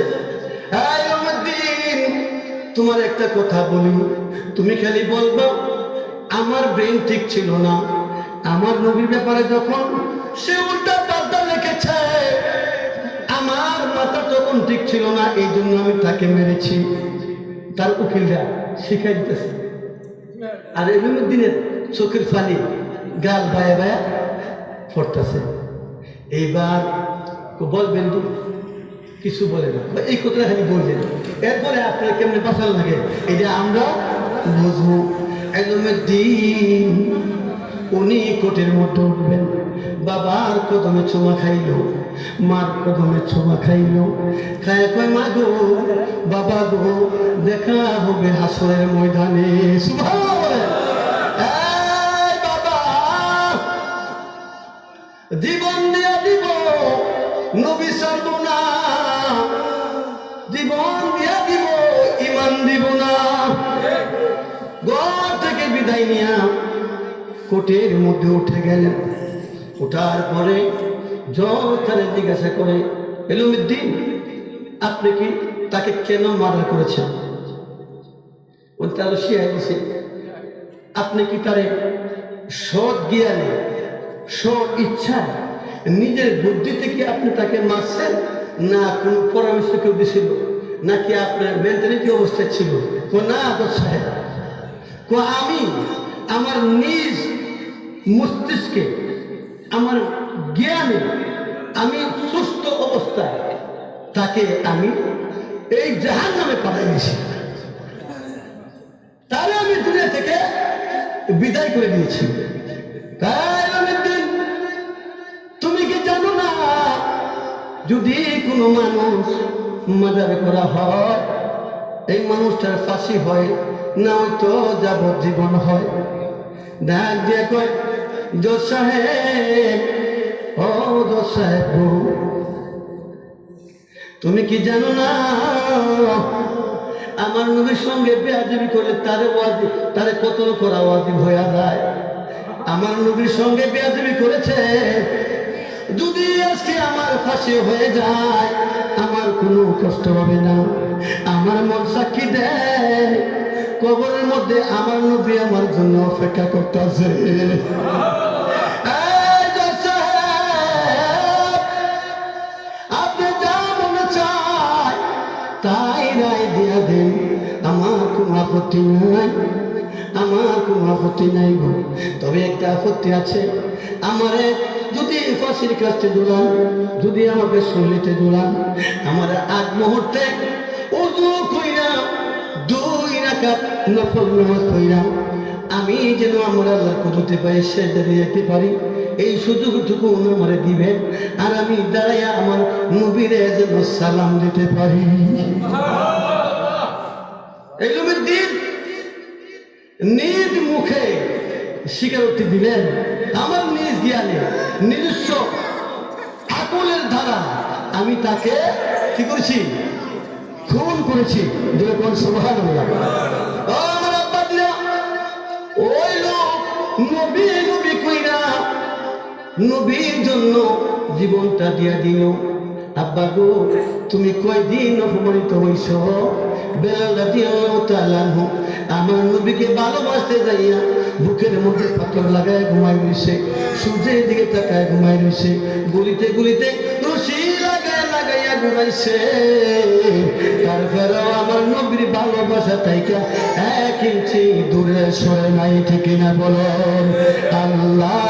ইলমুদ্দিন তোমার একটা কথা বলি, তুমি খালি বলবো আমার ব্রেন ঠিক ছিল না। আমার নবীর ব্যাপারে যখন সে উল্টা পাল্টা লিখেছে, আমার মাথা তখন ঠিক ছিল না, এই জন্য আমি তাকে মেরেছি। তার উকিলরা শিখাই দিতেছে, আর ইলমুদ্দিনের চোখের ফালি গাল বায়া বায়া পড়তেছে। এইবার বলবেন তো কিছু বলে না, এই কথাটা খালি বললেন, এরপরে আপনার কেমনে বাঁচাল লাগে এটা আমরা বুঝবো। ইলমুদ্দিন উনি কোর্টের মধ্যে উঠবেন, বাবার কদমে চুমা খাইল, মার কদমে চুমা খাইল, খায় কয় মা গো বাবা গো দেখা হবে হাসরের ময়দানে। সুবহানাল্লাহ। এই বাবা জীবন দিয়া দিব, নবী ছাড়ব না, জীবন দিয়া দিব, ঈমান দিব না। ঘর থেকে বিদায় নিয়া কোর্টের মধ্যে উঠে গেলেন। ওঠার পরে জজ তারে জিজ্ঞাসা করে, ইলমুদ্দিন আপনি কি তাকে কেন মার্ডার করেছেন? ও তার শিয়াই দিছে, আপনি কি তারে সৎ জ্ঞানে সৎ ইচ্ছায় নিজের বুদ্ধিতে কি আপনি তাকে মারছেন, না কোনো পরামর্শ কেউ দিছিল, নাকি আপনার মেন্টালিটি অবস্থায় ছিল? না জজ সাহেব, আমি আমার নিজ মস্তিষ্কে আমার জ্ঞানে আমি সুস্থ অবস্থায় তাকে আমি এই জাহান্নামে পাঠাই দিয়েছি, তারে আমি দুনিয়া থেকে বিদায় করে দিয়েছি। তুমি কি জানো না, যদি কোনো মানুষ মার্ডার করা হয়, এই মানুষটার ফাঁসি হয়, না হয়তো যাবজ্জীবন হয়। ডাক দিয়ে কয়, জজ সাহেব, ও জজ সাহেব, তুমি কি জানো না আমার নবীর সঙ্গে বেয়াদবি করলে তারে কতল করা ওয়াজিব হয়ে যায়। আমার নবীর সঙ্গে বেয়াদবি করেছে, যদি আজকে আমার ফাঁসি হয়ে যায় আমার কোনো কষ্ট হবে না। আমার মন সাক্ষী দেয়, কবরের মধ্যে আমার নবী আমার জন্য অপেক্ষা করতেছে। আপনি যা মনে চায় তাই রায় দিয়া দেন, আমার কোনো আপত্তি নাই, আমার কোনো আপত্তি নাই গো। তবে একটা আপত্তি আছে, আমারে যদি ফাঁসির কাছে ঝুলান, যদি আমাকে শরীরে ঝুলান, আমার আগ মুহূর্তে ওযু কইরা 2 রাকাত নফল নামাজ পড়া আমি যেন আমার আল্লাহর কুদরতে পাই সেজদা দিতে পারি, এই সুযোগটুকু আমারে দিবেন, আর আমি দাঁড়াইয়া আমার নবীরে যেন সালাম দিতে পারি। ইলমুদ্দিন নিজ মুখে স্বীকারোক্তি দিলেন, আমার নিজ জ্ঞানে নিজস্ব আকলের দ্বারা আমি তাকে কি করেছি, খুন করেছি। যেরকম সুবহানাল্লাহ। আমার আব্বা দিয়া ওই লোক নবী নবী কইরা নবীর জন্য জীবনটা দিয়া দিল। আব্বা গো তুমি কয়দিন অপমানিত হইছ? বেলাল রাদিয়াল্লাহু তাআলা আনহু আমার নবীকে ভালোবাসতে যাইয়া বুকের মধ্যে পাথর লাগায় ঘুমাই রয়েছে, সূর্যের দিকে তাকায় ঘুমাই রয়েছে, গুলিতে গুলিতে রশি লাগাইয়া ঘুমাইছে। তারপরেও আমার নবীর ভালোবাসা তাইকা 1 ইঞ্চি দূরে সরে নাই, ঠিক না বলেন? আল্লাহ